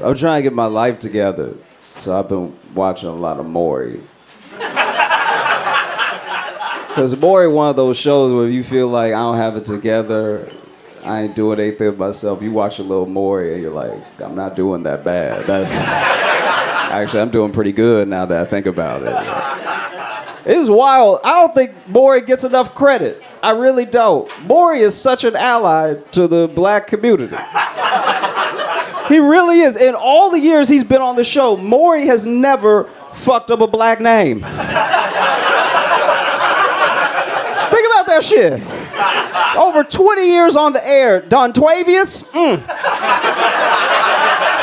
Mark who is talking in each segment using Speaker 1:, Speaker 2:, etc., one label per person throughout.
Speaker 1: I'm trying to get my life together, so I've been watching a lot of Maury. Because Maury, one of those shows where you feel like I don't have it together, I ain't doing anything with myself. You watch a little Maury and you're like, I'm not doing that bad. Actually, I'm doing pretty good now that I think about it. It's wild. I don't think Maury gets enough credit. I really don't. Maury is such an ally to the black community. He really is. In all the years he's been on the show, Maury has never fucked up a black name. Think about that shit. Over 20 years on the air, Don Twavius,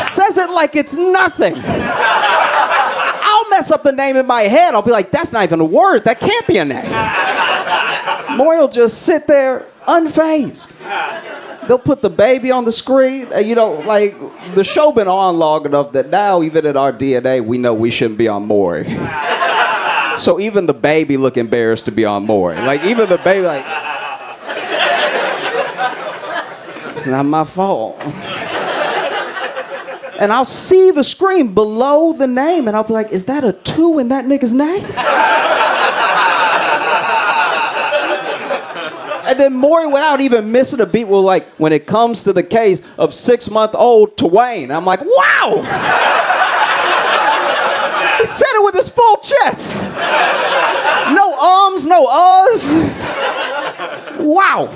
Speaker 1: says it like it's nothing. I'll mess up the name in my head. I'll be like, that's not even a word. That can't be a name. Maury will just sit there unfazed. They'll put the baby on the screen. You know, like, the show been on long enough that now, even in our DNA, we know we shouldn't be on Maury. So even the baby look embarrassed to be on Maury. Like, even the baby, like, it's not my fault. And I'll see the screen below the name, and I'll be like, is that a 2 in that nigga's name? And then Maury, without even missing a beat, will like, when it comes to the case of 6-month-old Twain, I'm like, wow! He said it with his full chest. No ums, no uhs. Wow.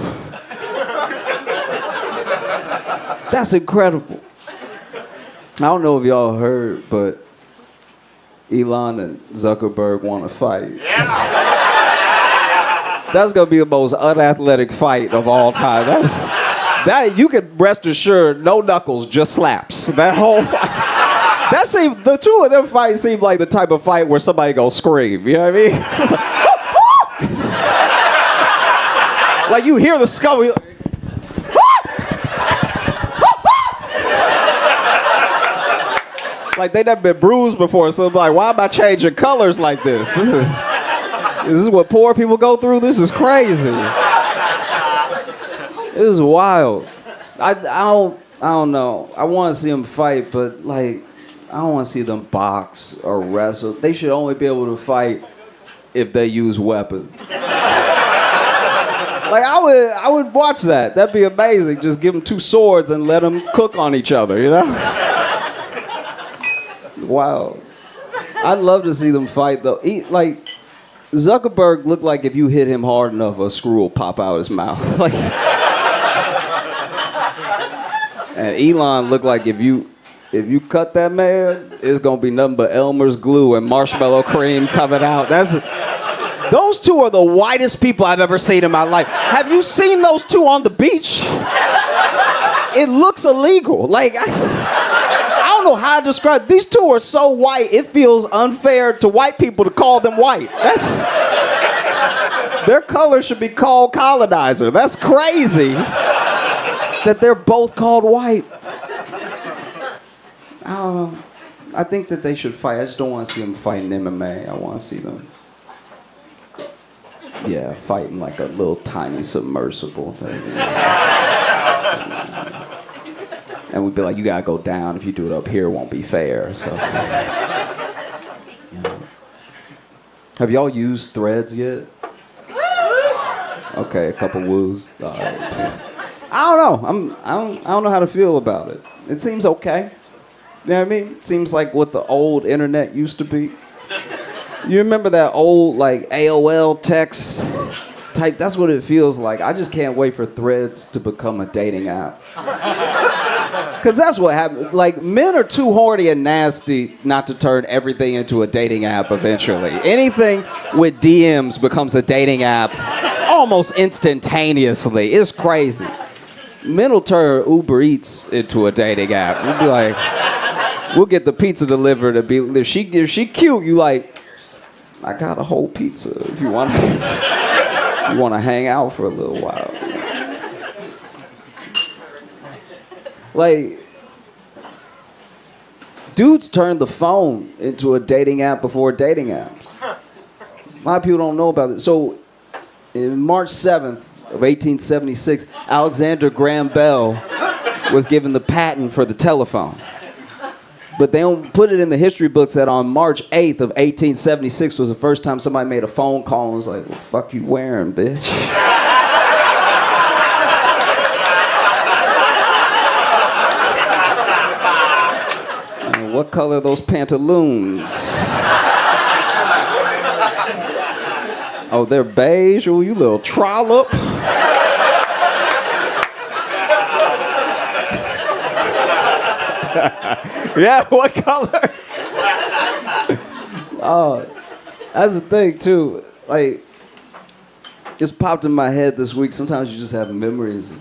Speaker 1: That's incredible. I don't know if y'all heard, but Elon and Zuckerberg want to fight. Yeah. That's gonna be the most unathletic fight of all time. That you can rest assured, no knuckles, just slaps. That whole fight. That seemed, the two of them fights seem like the type of fight where somebody gonna scream. You know what I mean? Like you hear the skull. Like they never been bruised before, so they're like, why am I changing colors like this? Is this what poor people go through? This is crazy. This is wild. I don't know. I want to see them fight, but like, I don't want to see them box or wrestle. They should only be able to fight if they use weapons. Like I would watch that. That'd be amazing. Just give them 2 swords and let them cook on each other, you know? Wow. I'd love to see them fight though. Like Zuckerberg looked like if you hit him hard enough, a screw will pop out his mouth. Like, and Elon looked like if you cut that man, it's gonna be nothing but Elmer's glue and marshmallow cream coming out. Those two are the whitest people I've ever seen in my life. Have you seen those two on the beach? It looks illegal. Like, I don't know how to describe. These two are so white, it feels unfair to white people to call them white. Their color should be called colonizer. That's crazy that they're both called white. I don't know. I think that they should fight. I just don't want to see them fight in MMA. I want to see them, fighting like a little tiny submersible thing. And we'd be like, you gotta go down. If you do it up here, it won't be fair. So, have y'all used Threads yet? Okay, a couple woos. I don't know. I don't know how to feel about it. It seems okay. You know what I mean? It seems like what the old internet used to be. You remember that old like AOL text type? That's what it feels like. I just can't wait for Threads to become a dating app. Because that's what happens. Like, men are too horny and nasty not to turn everything into a dating app eventually. Anything with DMs becomes a dating app almost instantaneously. It's crazy. Men will turn Uber Eats into a dating app. We'll be like, we'll get the pizza delivered and be, if she cute, you like, I got a whole pizza if you want to hang out for a little while. Like, dudes turned the phone into a dating app before dating apps. A lot of people don't know about it. So, in March 7th of 1876, Alexander Graham Bell was given the patent for the telephone. But they don't put it in the history books that on March 8th of 1876 was the first time somebody made a phone call and was like, "What the fuck you wearing, bitch?" What color are those pantaloons? Oh, they're beige? Oh, you little trollop. Yeah, what color? Oh, that's the thing, too. Like, it's popped in my head this week. Sometimes you just have memories of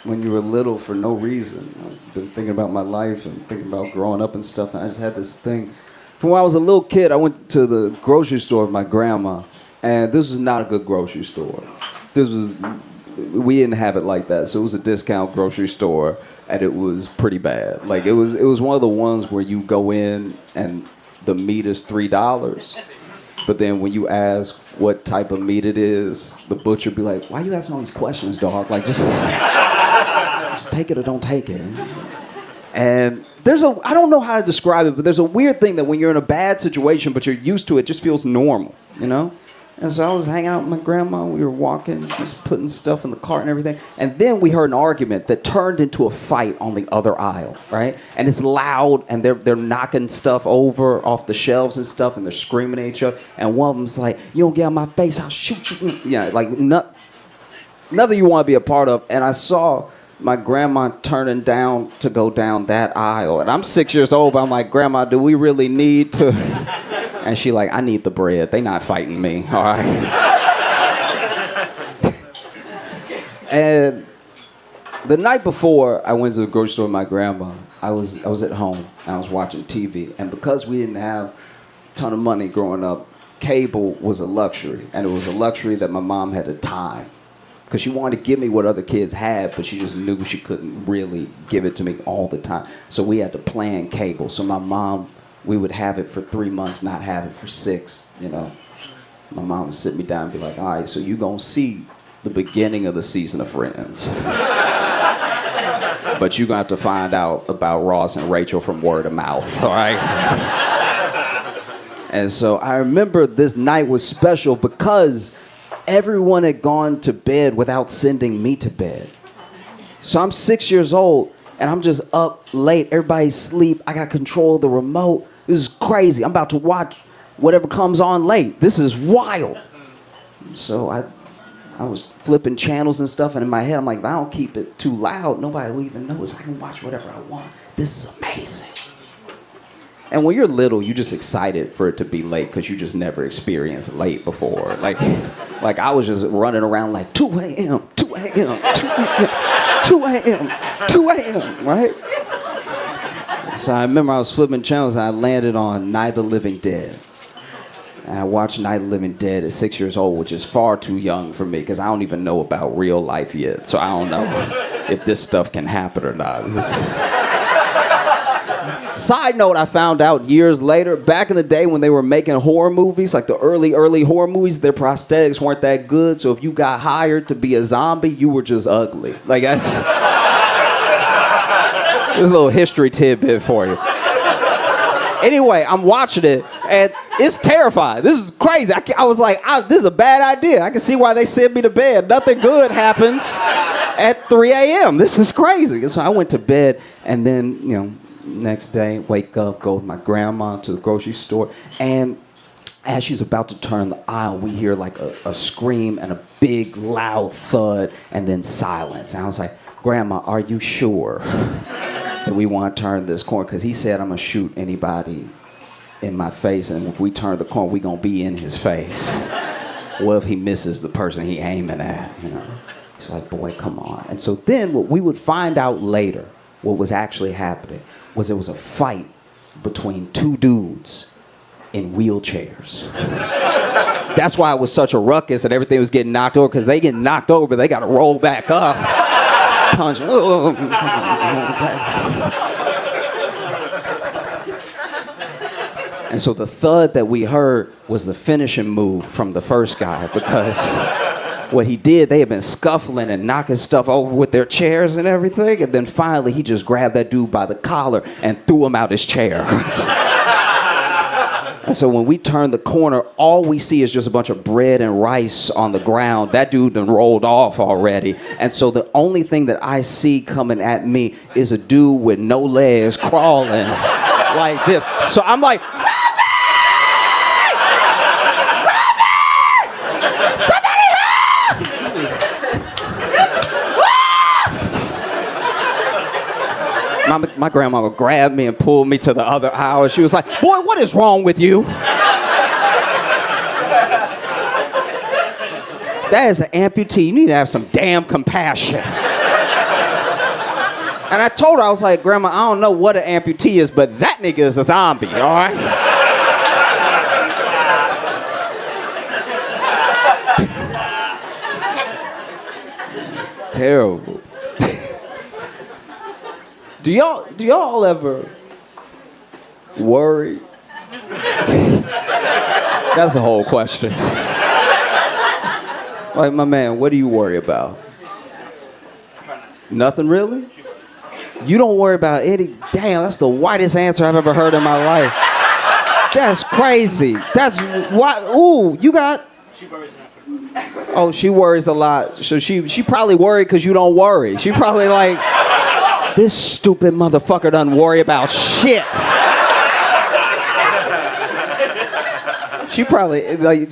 Speaker 1: when you were little for no reason. I've been thinking about my life and thinking about growing up and stuff, and I just had this thing. From when I was a little kid, I went to the grocery store with my grandma, and this was not a good grocery store. We didn't have it like that, so it was a discount grocery store, and it was pretty bad. Like, it was one of the ones where you go in and the meat is $3, but then when you ask what type of meat it is, the butcher be like, "Why are you asking all these questions, dog? Like, just take it or don't take it." And I don't know how to describe it, but there's a weird thing that when you're in a bad situation, but you're used to it, just feels normal, you know? And so I was hanging out with my grandma, we were walking, she was putting stuff in the cart and everything, and then we heard an argument that turned into a fight on the other aisle, right? And it's loud, and they're knocking stuff over off the shelves and stuff, and they're screaming at each other, and one of them's like, "You don't get out my face, I'll shoot you." Yeah, like nothing you want to be a part of. And I saw my grandma turning down to go down that aisle, and I'm 6 years old, but I'm like, "Grandma, do we really need to?" And she like, "I need the bread. They not fighting me, all right?" And the night before I went to the grocery store with my grandma, I was at home and I was watching TV. And because we didn't have a ton of money growing up, cable was a luxury. And it was a luxury that my mom had to time. Because she wanted to give me what other kids had, but she just knew she couldn't really give it to me all the time. So we had to plan cable. So my mom, we would have it for 3 months, not have it for 6, you know. My mom would sit me down and be like, "All right, so you gonna see the beginning of the season of Friends. But you're gonna have to find out about Ross and Rachel from word of mouth, all right?" And so I remember this night was special because everyone had gone to bed without sending me to bed. So I'm 6 years old, and I'm just up late. Everybody's asleep. I got control of the remote. This is crazy. I'm about to watch whatever comes on late. This is wild. So I was flipping channels and stuff, and in my head, I'm like, if I don't keep it too loud, nobody will even notice. I can watch whatever I want. This is amazing. And when you're little, you're just excited for it to be late because you just never experienced late before. Like I was just running around like 2 a.m., 2 a.m., 2 a.m., 2 a.m., 2 a.m., right? So I remember I was flipping channels and I landed on Night of the Living Dead. And I watched Night of the Living Dead at 6 years old, which is far too young for me because I don't even know about real life yet. So I don't know if this stuff can happen or not. Side note, I found out years later, back in the day when they were making horror movies, like the early horror movies, their prosthetics weren't that good. So if you got hired to be a zombie, you were just ugly. Like that's... There's a little history tidbit for you. Anyway, I'm watching it, and it's terrifying. This is crazy. I was like, this is a bad idea. I can see why they sent me to bed. Nothing good happens at 3 a.m. This is crazy. So I went to bed, and then, you know, next day, wake up, go with my grandma to the grocery store, and as she's about to turn the aisle, we hear like a scream and a big, loud thud, and then silence. And I was like, "Grandma, are you sure that we want to turn this corner?" Because he said, "I'm going to shoot anybody in my face, and if we turn the corner, we're going to be in his face. What if he misses the person he aiming at?" You know? She's like, "Boy, come on." And so then what we would find out later, what was actually happening, was there was a fight between two dudes in wheelchairs. That's why it was such a ruckus and everything was getting knocked over, because they get knocked over, they got to roll back up. Punch. And so the thud that we heard was the finishing move from the first guy, because what he did, they had been scuffling and knocking stuff over with their chairs and everything. And then finally, he just grabbed that dude by the collar and threw him out his chair. And so when we turn the corner, all we see is just a bunch of bread and rice on the ground. That dude done rolled off already. And so the only thing that I see coming at me is a dude with no legs crawling like this. So I'm like, my grandma grabbed me and pulled me to the other aisle. She was like, boy, what is wrong with you? That is an amputee. You need to have some damn compassion. And I told her, I was like, Grandma, I don't know what an amputee is, but that nigga is a zombie, all right? Terrible. Do y'all ever worry? That's the whole question. Like, my man, what do you worry about? Nothing really? You don't worry about any... Damn, that's the whitest answer I've ever heard in my life. That's crazy. That's why... Ooh, you got...
Speaker 2: She worries enough.
Speaker 1: Oh, she worries a lot. So she probably worried because you don't worry. She probably like... This stupid motherfucker doesn't worry about shit. She probably like.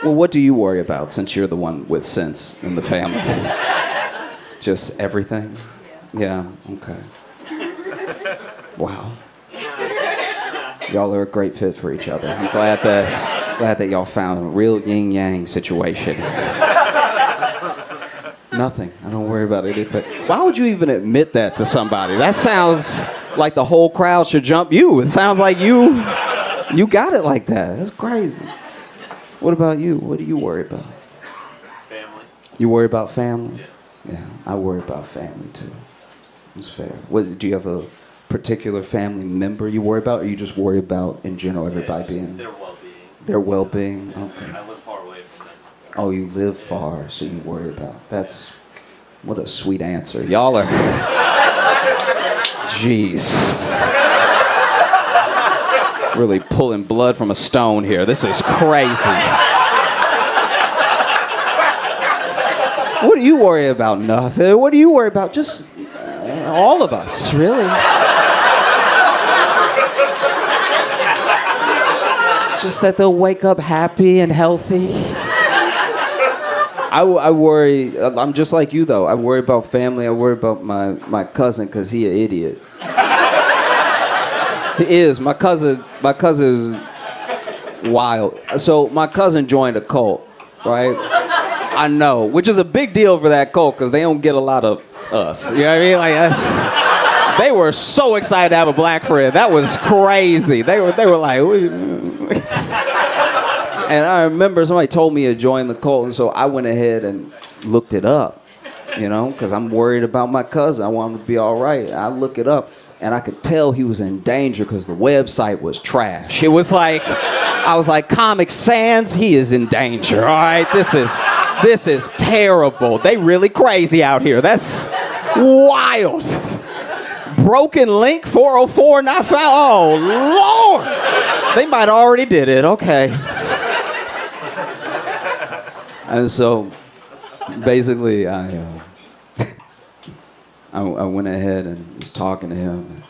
Speaker 1: Well, what do you worry about since you're the one with sense in the family? Just everything? Yeah, okay. Wow. Y'all are a great fit for each other. I'm glad that y'all found a real yin-yang situation. Nothing. I don't worry about anything. Why would you even admit that to somebody? That sounds like the whole crowd should jump you. It sounds like you got it like that. That's crazy. What about you? What do you worry about?
Speaker 2: Family.
Speaker 1: You worry about family? Yeah, I worry about family too. It's fair. Do you have a particular family member you worry about, or you just worry about in general everybody being...
Speaker 2: Their well-being.
Speaker 1: Their well-being? Okay.
Speaker 2: I live far away from them.
Speaker 1: Oh, you live far, so you worry about. That's... What a sweet answer. Y'all are... Jeez. Really pulling blood from a stone here. This is crazy. What do you worry about? Nothing. What do you worry about? Just all of us, really. Just that they'll wake up happy and healthy. I worry, I'm just like you though. I worry about family. I worry about my cousin because he an idiot. He is. My cousin is wild. So my cousin joined a cult, right? I know, which is a big deal for that cult because they don't get a lot of us. You know what I mean? Like they were so excited to have a black friend. That was crazy. They were like, and I remember somebody told me to join the cult, and so I went ahead and looked it up, you know, because I'm worried about my cousin. I want him to be all right. I look it up, and I could tell he was in danger because the website was trash. It was like, I was like, Comic Sans, he is in danger, all right? This is terrible. They really crazy out here. That's wild. Broken link 404 not found. Oh, Lord. They might already did it. Okay. And so, basically, I went ahead and was talking to him.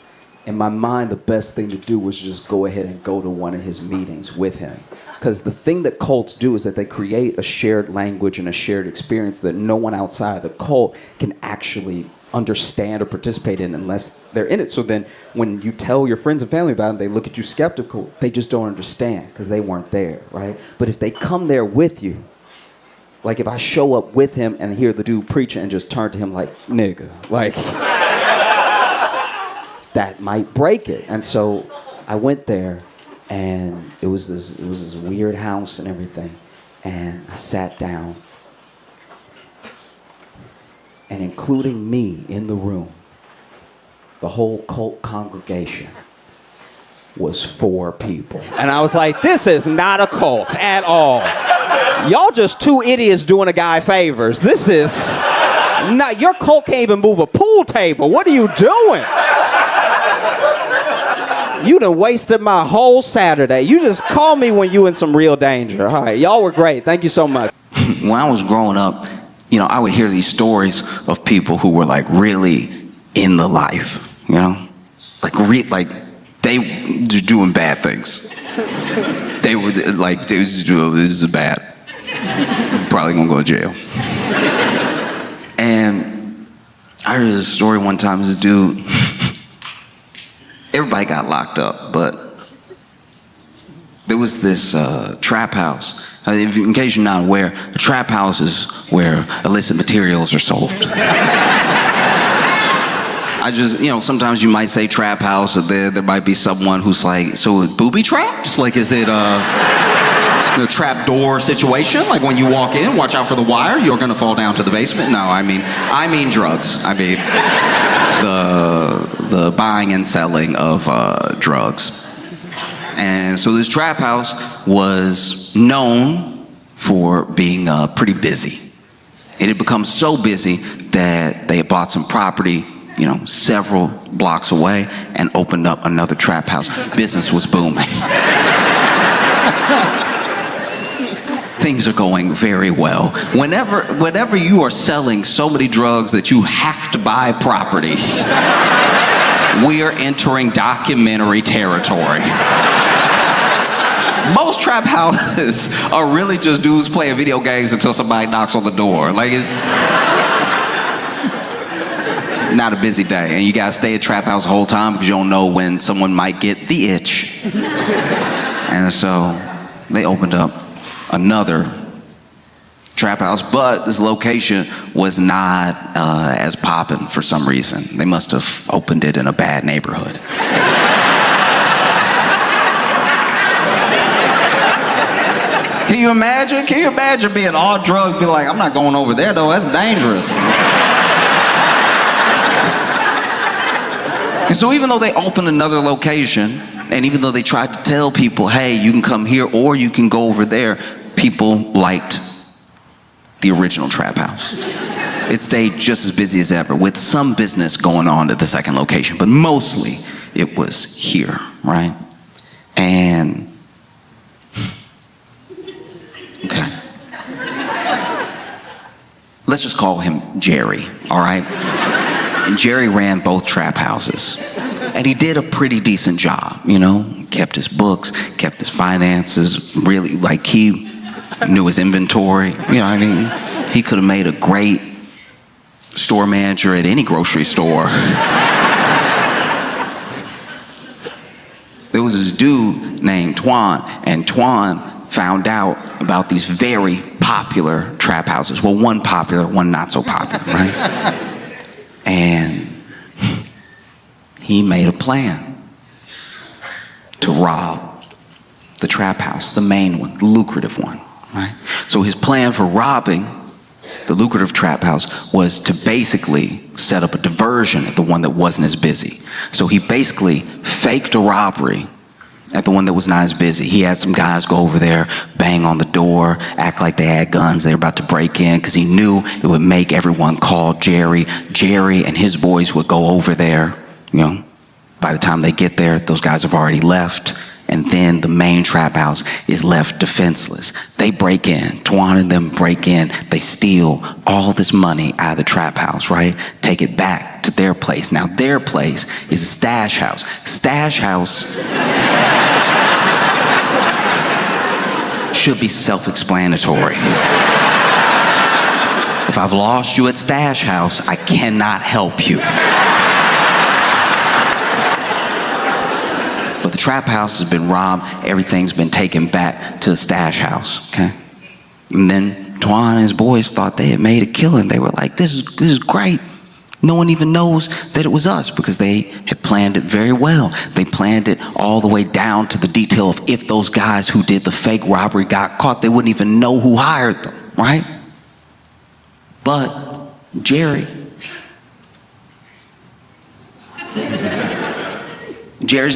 Speaker 1: In my mind, the best thing to do was just go ahead and go to one of his meetings with him. Because the thing that cults do is that they create a shared language and a shared experience that no one outside the cult can actually understand or participate in unless they're in it. So then when you tell your friends and family about it, they look at you skeptical. They just don't understand because they weren't there, right? But if they come there with you, like if I show up with him and hear the dude preaching and just turn to him like, nigga, like, that might break it. And so I went there, and it was this weird house and everything. And I sat down, and including me in the room, the whole cult congregation was 4 people. And I was like, this is not a cult at all. Y'all just 2 idiots doing a guy favors. This is not, your cult can't even move a pool table. What are you doing? You done wasted my whole Saturday. You just call me when you in some real danger. All right, y'all were great. Thank you so much.
Speaker 3: When I was growing up, you know, I would hear these stories of people who were like really in the life, you know, like they were doing bad things. They were like, this is bad. Probably gonna go to jail. And I heard this story one time. This dude, everybody got locked up, but there was this trap house. In case you're not aware, a trap house is where illicit materials are sold. I just, you know, sometimes you might say trap house, or there might be someone who's like, so booby traps? Like, is it the trap door situation? Like when you walk in, watch out for the wire, you're gonna fall down to the basement? No, I mean drugs. I mean the buying and selling of drugs. And so this trap house was known for being pretty busy. It had become so busy that they had bought some property, you know, several blocks away and opened up another trap house. Business was booming. Things are going very well. Whenever you are selling so many drugs that you have to buy property, we are entering documentary territory. Most trap houses are really just dudes playing video games until somebody knocks on the door. Like, it's not a busy day, and you gotta stay at trap house the whole time because you don't know when someone might get the itch. And so they opened up another trap house, but this location was not as poppin' for some reason. They must have opened it in a bad neighborhood. Can you imagine? Can you imagine being all drugs, be like, I'm not going over there though, that's dangerous. And so even though they opened another location, and even though they tried to tell people, hey, you can come here or you can go over there, people liked the original trap house. It stayed just as busy as ever, with some business going on at the second location, but mostly it was here, right? And okay. Let's just call him Jerry, all right? And Jerry ran both trap houses. And he did a pretty decent job, you know? Kept his books, kept his finances, really, like, he knew his inventory, you know what I mean? He could have made a great store manager at any grocery store. There was this dude named Twan, and Twan found out about these very popular trap houses. Well, one popular, one not so popular, right? And he made a plan to rob the trap house, the main one, the lucrative one, right? So his plan for robbing the lucrative trap house was to basically set up a diversion at the one that wasn't as busy. So he basically faked a robbery at the one that was not as busy. He had some guys go over there, bang on the door, act like they had guns, they were about to break in, because he knew it would make everyone call Jerry. Jerry and his boys would go over there, you know. By the time they get there, those guys have already left, and then the main trap house is left defenseless. They break in, Twan and them break in, they steal all this money out of the trap house, right? Take it back to their place. Now their place is a stash house. Stash house should be self-explanatory. If I've lost you at stash house, I cannot help you. But the trap house has been robbed, everything's been taken back to the stash house, okay? And then Twan and his boys thought they had made a killing. They were like, this is great. No one even knows that it was us, because they had planned it very well. They planned it all the way down to the detail of if those guys who did the fake robbery got caught, they wouldn't even know who hired them, right? But Jerry's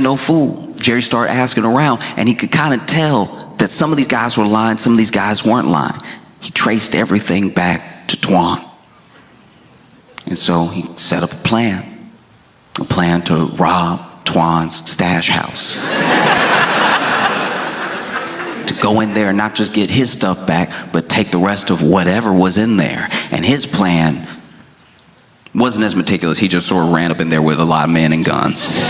Speaker 3: no fool. Jerry started asking around, and he could kind of tell that some of these guys were lying, some of these guys weren't lying. He traced everything back to Twan. And so he set up a plan to rob Twan's stash house. To go in there and not just get his stuff back, but take the rest of whatever was in there. And his plan wasn't as meticulous. He just sort of ran up in there with a lot of men and guns.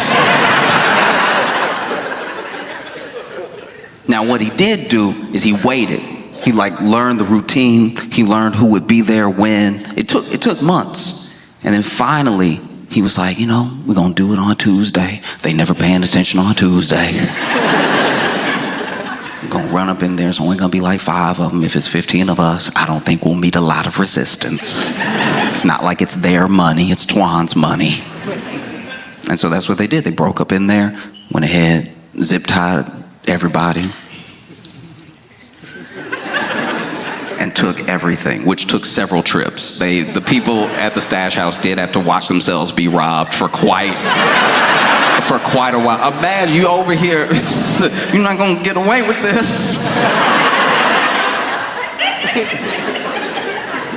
Speaker 3: Now, what he did do is he waited. He learned the routine. He learned who would be there when. It took months. And then finally, he was like, we're going to do it on Tuesday. They never paying attention on Tuesday. We're going to run up in there. It's only going to be like 5 of them. If it's 15 of us, I don't think we'll meet a lot of resistance. It's not like it's their money. It's Twan's money. And so that's what they did. They broke up in there, went ahead, zip-tied everybody, and took everything, which took several trips. The people at the stash house did have to watch themselves be robbed for quite a while. Imagine you over here, you're not gonna get away with this.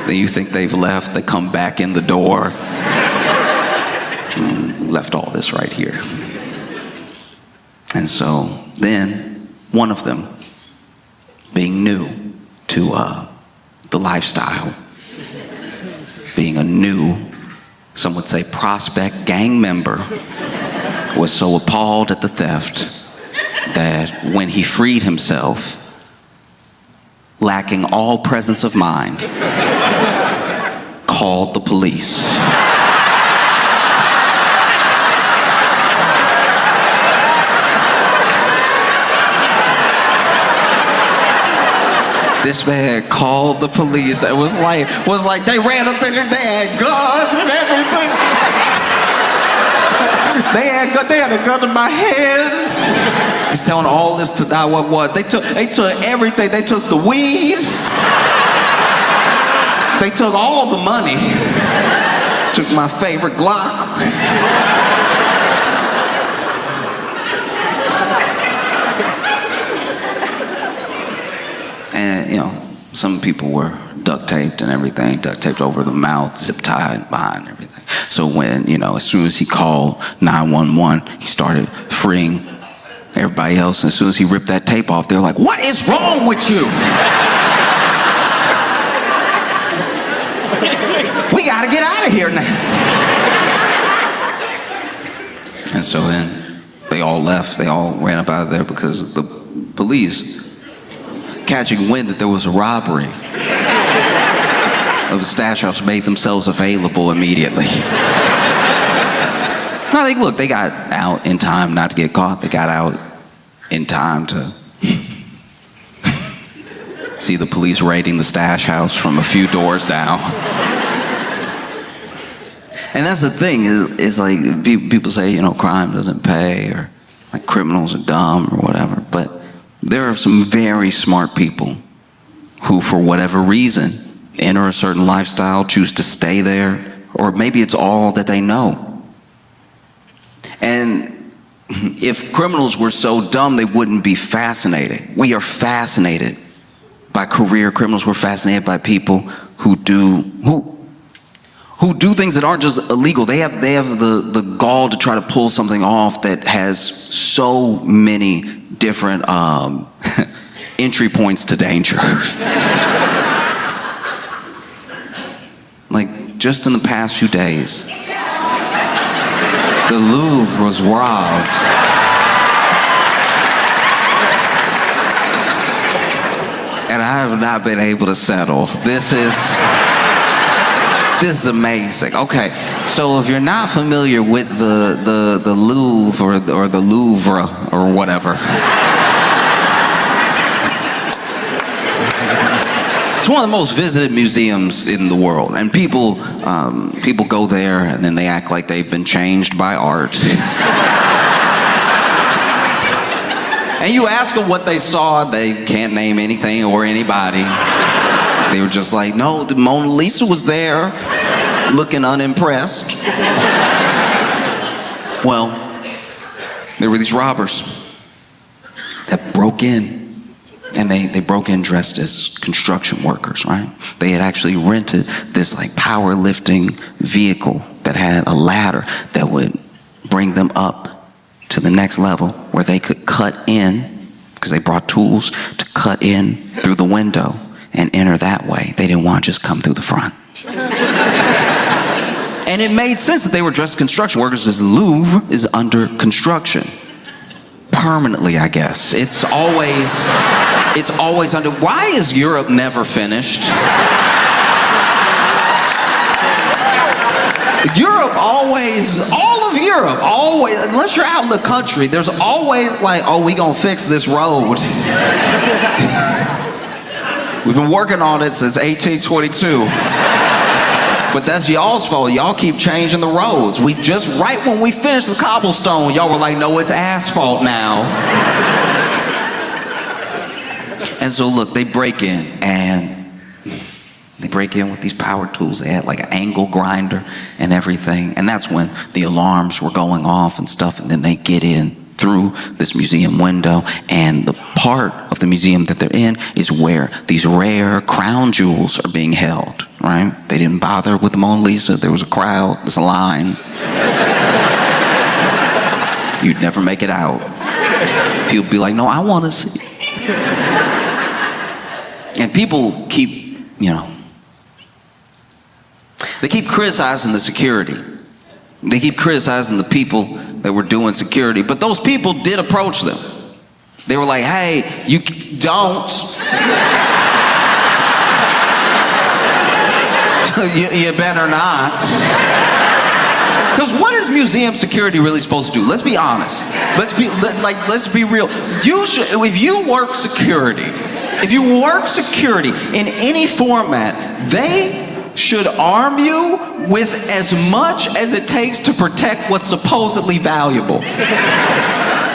Speaker 3: Then you think they've left, they come back in the door. Left all this right here. And so then one of them, being new to the lifestyle, being a new, some would say prospect gang member, was so appalled at the theft that when he freed himself, lacking all presence of mind, called the police. This man called the police. It was like they ran up in there, they had guns and everything. They had a gun in my hands. He's telling all this to 911. They took everything. They took the weed. They took all the money. Took my favorite Glock. And, some people were duct taped and everything, duct taped over the mouth, zip tied behind everything. So when, as soon as he called 911, he started freeing everybody else. And as soon as he ripped that tape off, they're like, "What is wrong with you? We got to get out of here now." And so then they all left. They all ran up out of there because the police, catching wind that there was a robbery of the stash house, made themselves available immediately. No, they got out in time not to get caught. They got out in time to see the police raiding the stash house from a few doors down. And that's the thing, is like people say, crime doesn't pay, or like criminals are dumb or whatever, but there are some very smart people who, for whatever reason, enter a certain lifestyle, choose to stay there, or maybe it's all that they know. And if criminals were so dumb, they wouldn't be fascinated. We are fascinated by career criminals. We're fascinated by people who do things that aren't just illegal. They have the gall to try to pull something off that has so many different entry points to danger. Like, just in the past few days, the Louvre was robbed. And I have not been able to settle. This is amazing. Okay, so if you're not familiar with the Louvre or the Louvre or whatever, it's one of the most visited museums in the world, and people go there and then they act like they've been changed by art. And you ask them what they saw, they can't name anything or anybody. They were just like, "No, the Mona Lisa was there," looking unimpressed. Well, there were these robbers. that broke in. And they broke in dressed as construction workers, right? They had actually rented this like powerlifting vehicle that had a ladder that would bring them up to the next level where they could cut in, because they brought tools to cut in through the window and enter that way. They didn't want to just come through the front. And it made sense that they were dressed as construction workers, because the Louvre is under construction. Permanently, I guess. It's always under. Why is Europe never finished? Europe always, all of Europe, always, unless you're out in the country, there's always like, oh, we gonna fix this road. We've been working on it since 1822. But that's y'all's fault. Y'all keep changing the roads. We just, right when we finished the cobblestone, y'all were like, no, it's asphalt now. And so look, they break in, and they break in with these power tools. They had like an angle grinder and everything. And that's when the alarms were going off and stuff. And then they get in through this museum window, and the part of the museum that they're in is where these rare crown jewels are being held, right? They didn't bother with the Mona Lisa. There was a crowd, there's a line. You'd never make it out. People be like, no, I want to see. And people keep, they keep criticizing the security. They keep criticizing the people that were doing security, but those people did approach them. They were like, hey, you don't. you better not. Because what is museum security really supposed to do? Let's be honest. Let's be real. You should, if you work security in any format, they should arm you with as much as it takes to protect what's supposedly valuable.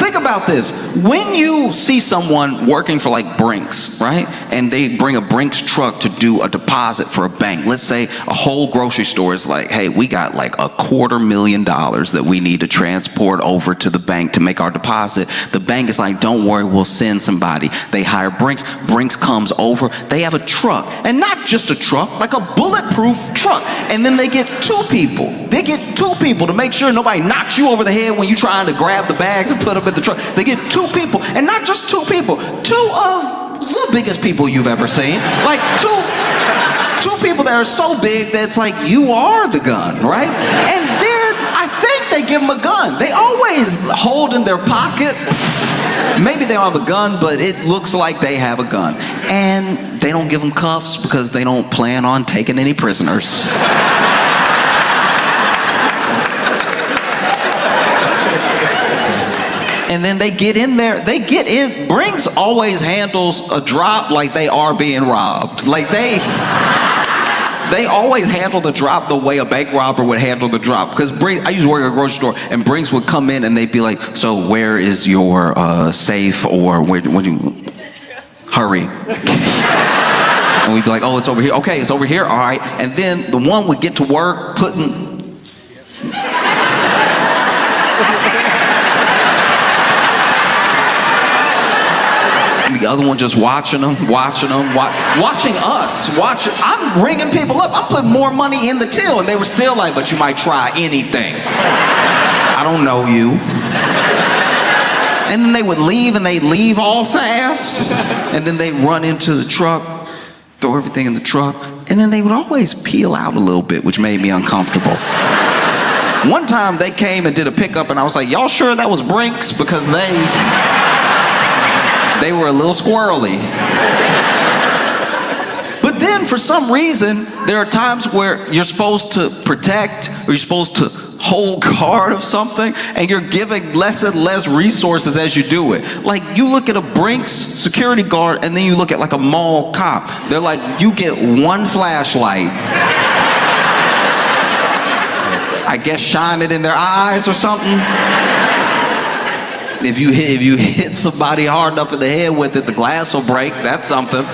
Speaker 3: Think about this. When you see someone working for like Brinks, right? And they bring a Brinks truck to do a deposit for a bank. Let's say a whole grocery store is like, hey, we got like $250,000 that we need to transport over to the bank to make our deposit. The bank is like, don't worry, we'll send somebody. They hire Brinks. Brinks comes over. They have a truck. And not just a truck, like a bulletproof truck. And then they get two people. They get two people to make sure nobody knocks you over the head when you're trying to grab the bags and put them in the truck. They get two people, and not just two people, two of the biggest people you've ever seen. Like two people that are so big that it's like, you are the gun, right? And then I think they give them a gun. They always hold in their pocket. Maybe they don't have a gun, but it looks like they have a gun. And they don't give them cuffs because they don't plan on taking any prisoners. And then they get in there, Brinks always handles a drop like they are being robbed. Like they always handle the drop the way a bank robber would handle the drop. Because I used to work at a grocery store, and Brinks would come in and they'd be like, so where is your safe, or when you, hurry. And we'd be like, oh, it's over here. Okay, it's over here, all right. And then the one would get to work putting, the other one just watching us. I'm ringing people up. I'm putting more money in the till, and they were still like, but you might try anything. I don't know you. And then they would leave, and they'd leave all fast. And then they'd run into the truck, throw everything in the truck, and then they would always peel out a little bit, which made me uncomfortable. One time they came and did a pickup, and I was like, y'all sure that was Brinks? Because they were a little squirrely. But then for some reason, there are times where you're supposed to protect, or you're supposed to hold guard of something, and you're giving less and less resources as you do it. Like, you look at a Brinks security guard, and then you look at like a mall cop. They're like, you get one flashlight. I guess shine it in their eyes or something. If you hit somebody hard enough in the head with it, the glass will break. That's something.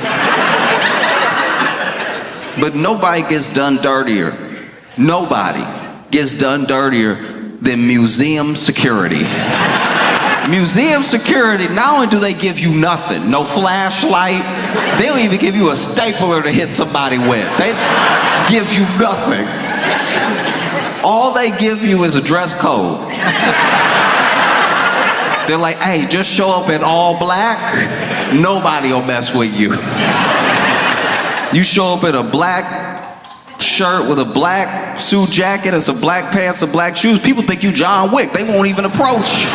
Speaker 3: But nobody gets done dirtier. Nobody gets done dirtier than museum security. Museum security, not only do they give you nothing, no flashlight, they don't even give you a stapler to hit somebody with. They give you nothing. All they give you is a dress code. They're like, hey, just show up in all black, nobody will mess with you. You show up in a black shirt with a black suit jacket and some black pants and black shoes, people think you John Wick. They won't even approach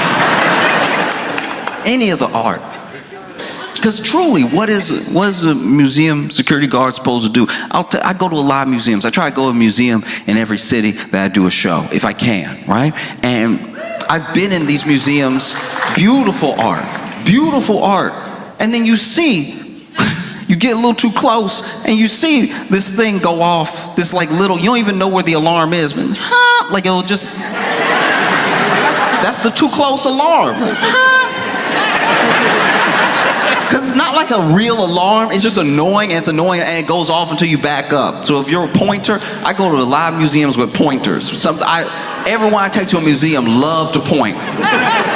Speaker 3: any of the art. Because truly, what is a museum security guard supposed to do? I go to a lot of museums. I try to go to a museum in every city that I do a show, if I can, right? And I've been in these museums, beautiful art. And then you see, you get a little too close, and you see this thing go off, this like little, you don't even know where the alarm is, but like it'll just, that's the too close alarm. Because it's not like a real alarm, it's just annoying, and it goes off until you back up. So if you're a pointer, I go to a lot of museums with pointers. Everyone I take to a museum love to point.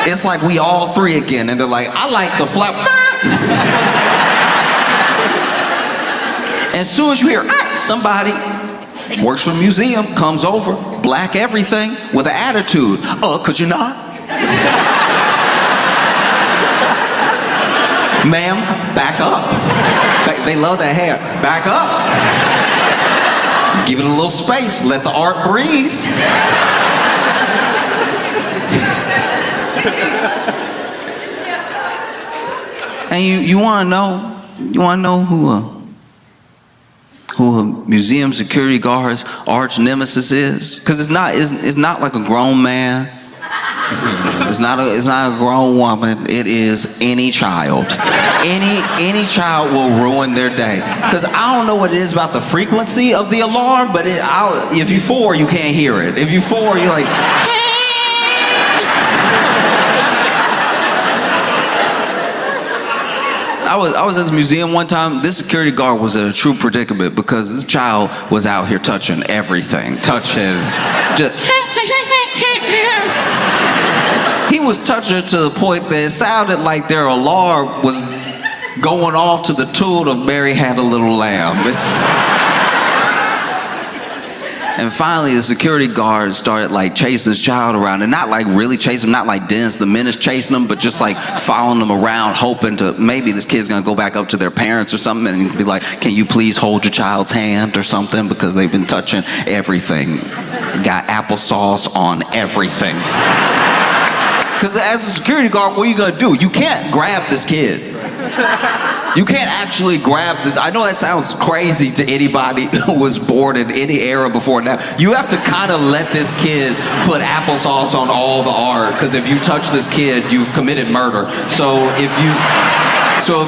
Speaker 3: It's like we all three again, and they're like, I like the flap. As soon as you hear, somebody works for the museum, comes over, black everything, with an attitude. Could you not? Ma'am, back up. They love that hair. Back up. Give it a little space. Let the art breathe. And you want to know who a museum security guard's arch nemesis is? Because it's not like a grown man. It's not a grown woman. It is any child. Any child will ruin their day. Because I don't know what it is about the frequency of the alarm, but if you're 4, you can't hear it. If you're 4, you're like. I was at this museum one time. This security guard was in a true predicament because this child was out here touching everything, He was touching it to the point that it sounded like their alarm was going off to the tune of Mary Had a Little Lamb. And finally, the security guard started like chasing his child around, and not like really chasing him, not like Dennis the Menace chasing him, but just like following them around, hoping to maybe this kid's gonna go back up to their parents or something and be like, can you please hold your child's hand or something, because they've been touching everything. Got applesauce on everything. Because as a security guard, what are you gonna do? You can't grab this kid. You can't actually grab this. I know that sounds crazy to anybody who was born in any era before now. You have to kind of let this kid put applesauce on all the art, because if you touch this kid, you've committed murder. So if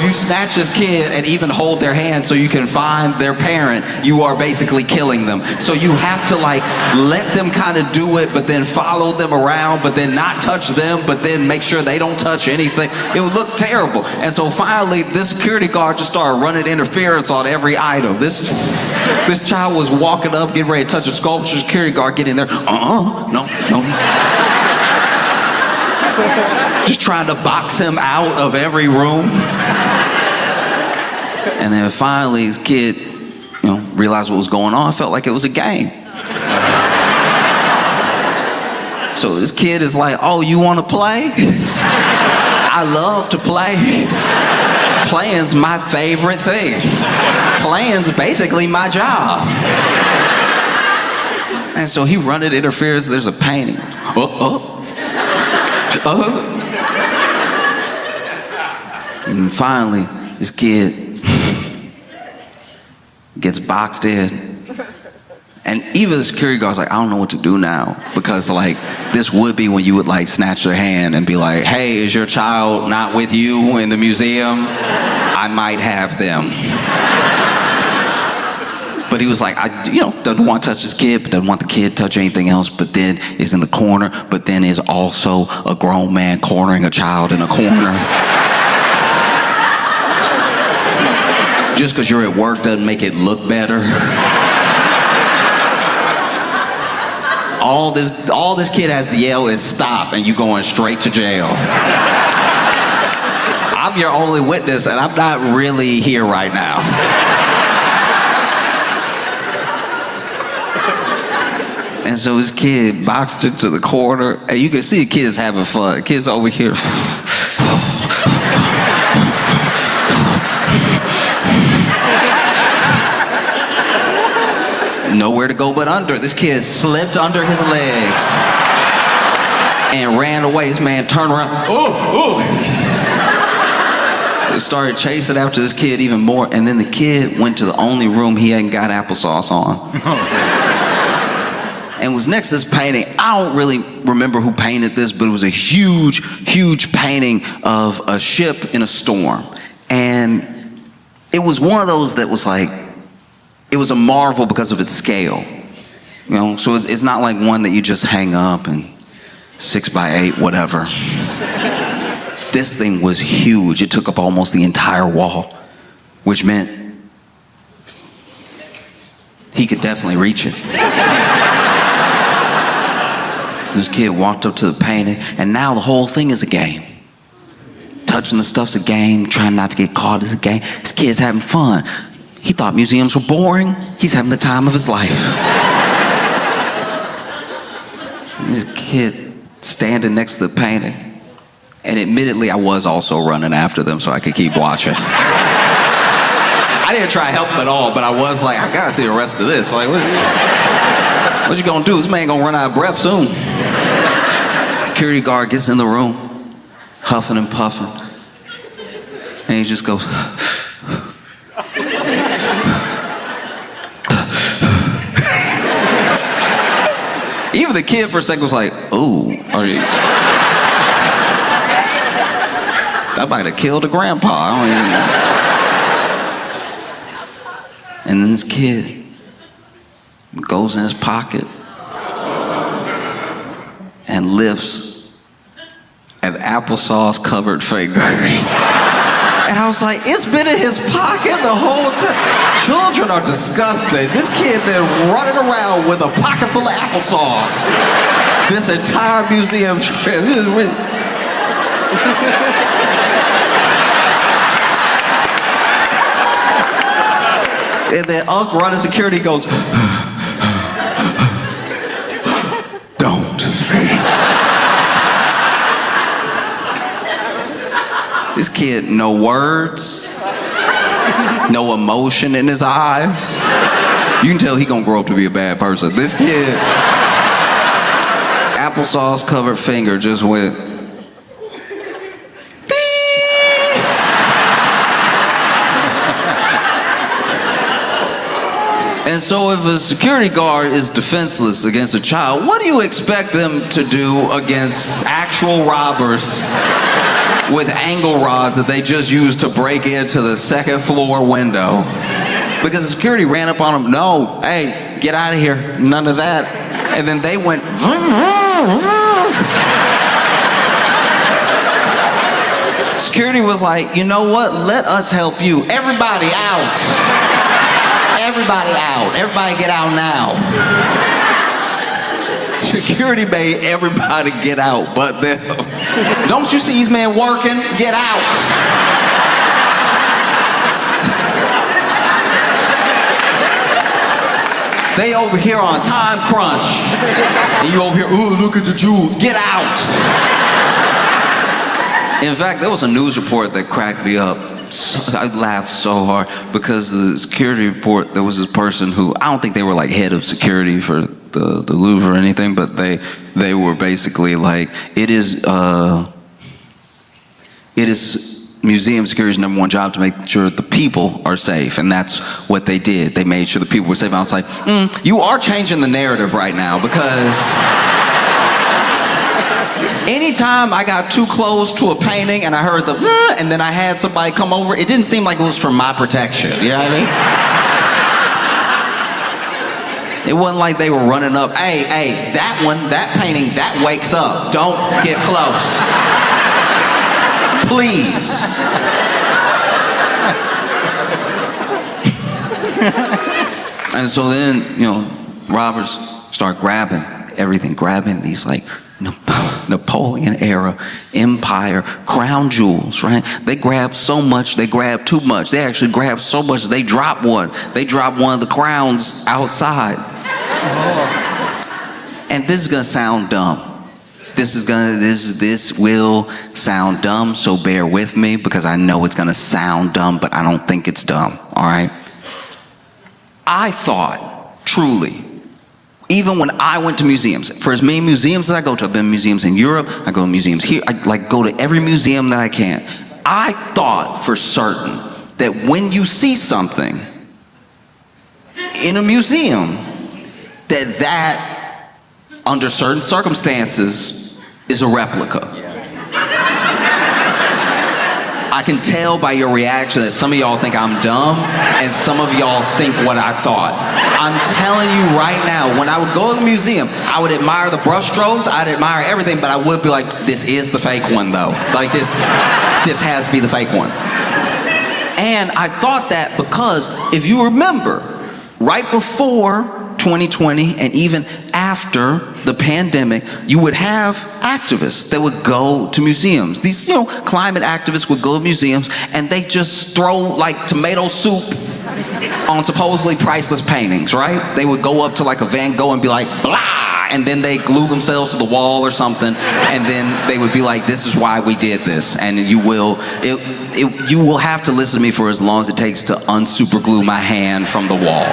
Speaker 3: you snatch this kid and even hold their hand so you can find their parent, you are basically killing them. So you have to like let them kind of do it, but then follow them around, but then not touch them, but then make sure they don't touch anything. It would look terrible. And so finally, this security guard just started running interference on every item. This child was walking up, getting ready to touch a sculpture. Security guard get in there. No. Just trying to box him out of every room. And then finally, this kid, realized what was going on. It felt like it was a game. So this kid is like, oh, you want to play? I love to play. Playing's my favorite thing. Playing's basically my job. And so he running interference. There's a painting. And finally, this kid gets boxed in. And even the security guard's like, I don't know what to do now. Because like, this would be when you would like snatch their hand and be like, hey, is your child not with you in the museum? I might have them. But he was like, doesn't want to touch his kid, but doesn't want the kid to touch anything else, but then is in the corner, but then is also a grown man cornering a child in a corner. Just because you're at work doesn't make it look better. all this kid has to yell is stop, and you going straight to jail. I'm your only witness, and I'm not really here right now. And so this kid boxed into the corner, and you can see kids having fun. Kids over here. Nowhere to go but under. This kid slipped under his legs and ran away. This man turned around. Started chasing after this kid even more, and then the kid went to the only room he hadn't got applesauce on. And was next to this painting. I don't really remember who painted this, but it was a huge, huge painting of a ship in a storm. And it was one of those that was like, it was a marvel because of its scale. You know, so it's not like one that you just hang up and 6 by 8, whatever. This thing was huge. It took up almost the entire wall, which meant he could definitely reach it. This kid walked up to the painting, and now the whole thing is a game. Touching the stuff's a game, trying not to get caught is a game. This kid's having fun. He thought museums were boring. He's having the time of his life. This kid standing next to the painting. And admittedly, I was also running after them so I could keep watching. I didn't try to help him at all, but I was like, I gotta see the rest of this. Like, what you gonna do? This man gonna run out of breath soon. Security guard gets in the room, huffing and puffing. And he just goes, even the kid for a second was like, "Ooh, are you?" I might have killed a grandpa. I don't even know. And then this kid goes in his pocket and lifts an applesauce covered finger. And I was like, it's been in his pocket the whole time. Children are disgusting. This kid been running around with a pocket full of applesauce this entire museum trip. And then Unc running security goes, don't. This kid, no words, no emotion in his eyes. You can tell he gonna grow up to be a bad person. This kid, applesauce covered finger just went, and so if a security guard is defenseless against a child, what do you expect them to do against actual robbers with angle rods that they just used to break into the second floor window? Because the security ran up on them, no, hey, get out of here, none of that. And then they went, vroom, vroom, vroom. Security was like, you know what, let us help you. Everybody out. Everybody out. Everybody get out now. Security made everybody get out but them. Don't you see these men working? Get out. They over here on time crunch. And you over here, ooh, look at the jewels. Get out. In fact, there was a news report that cracked me up. I laughed so hard because the security report, there was this person who, I don't think they were like head of security for the Louvre or anything, but they were basically like, it is museum security's #1 job to make sure the people are safe, and that's what they did. They made sure the people were safe. And I was like, you are changing the narrative right now, because anytime I got too close to a painting and I heard the and then I had somebody come over, it didn't seem like it was for my protection. You know what I mean? It wasn't like they were running up, hey, that one, that painting, that wakes up. Don't get close. Please. And so then, robbers start grabbing everything, grabbing these like Napoleon era empire crown jewels, right? They grab so much, they grab too much. They actually grab so much they drop one. They drop one of the crowns outside. And this is gonna sound dumb. This will sound dumb, so bear with me because I know it's gonna sound dumb, but I don't think it's dumb, all right? I thought, truly, even when I went to museums, for as many museums as I go to, I've been to museums in Europe, I go to museums here, I like go to every museum that I can. I thought for certain that when you see something in a museum, that under certain circumstances is a replica. I can tell by your reaction that some of y'all think I'm dumb and some of y'all think what I thought. I'm telling you right now, when I would go to the museum, I would admire the brushstrokes, I'd admire everything, but I would be like, this is the fake one though. Like this has to be the fake one. And I thought that because if you remember, right before 2020 and even after the pandemic, you would have activists that would go to museums. These, climate activists would go to museums and they just throw like tomato soup on supposedly priceless paintings, right? They would go up to like a Van Gogh and be like, blah, and then they glue themselves to the wall or something, and then they would be like, this is why we did this. And you will have to listen to me for as long as it takes to unsuperglue my hand from the wall.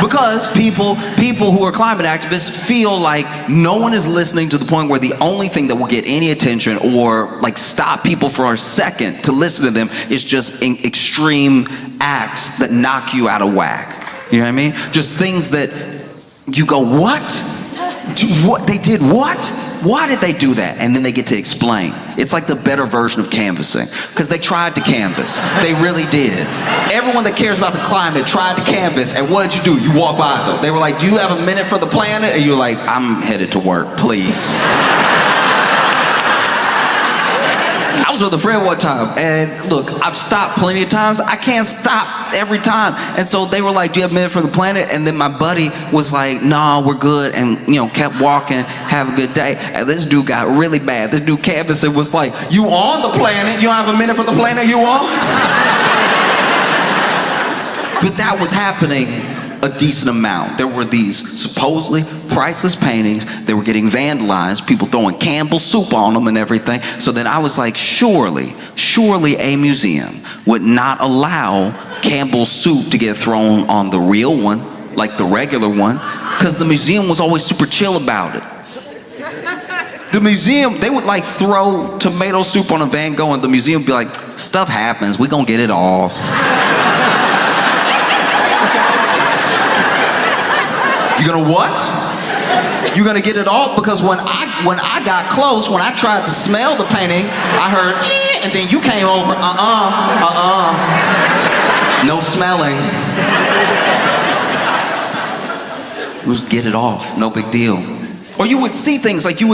Speaker 3: Because people who are climate activists feel like no one is listening to the point where the only thing that will get any attention or like stop people for a second to listen to them is just extreme acts that knock you out of whack. You know what I mean? Just things that you go, what? What? They did what? Why did they do that? And then they get to explain. It's like the better version of canvassing. Because they tried to canvass. They really did. Everyone that cares about the climate tried to canvass. And what did you do? You walk by them. They were like, do you have a minute for the planet? And you're like, I'm headed to work, please. I was with a friend one time, and look, I've stopped plenty of times. I can't stop every time. And so they were like, do you have a minute for the planet? And then my buddy was like, nah, we're good, and kept walking, have a good day. And this dude got really bad. This dude canvassed and was like, you on the planet? You don't have a minute for the planet you on? But that was happening a decent amount. There were these supposedly priceless paintings. They were getting vandalized, people throwing Campbell's soup on them and everything. So then I was like, surely a museum would not allow Campbell's soup to get thrown on the real one, like the regular one, because the museum was always super chill about it. The museum, they would like throw tomato soup on a Van Gogh and the museum would be like, stuff happens, we gonna get it off. You gonna what? You gonna get it off? Because when I got close, when I tried to smell the painting, I heard, and then you came over, no smelling. It was get it off, no big deal. Or you would see things like I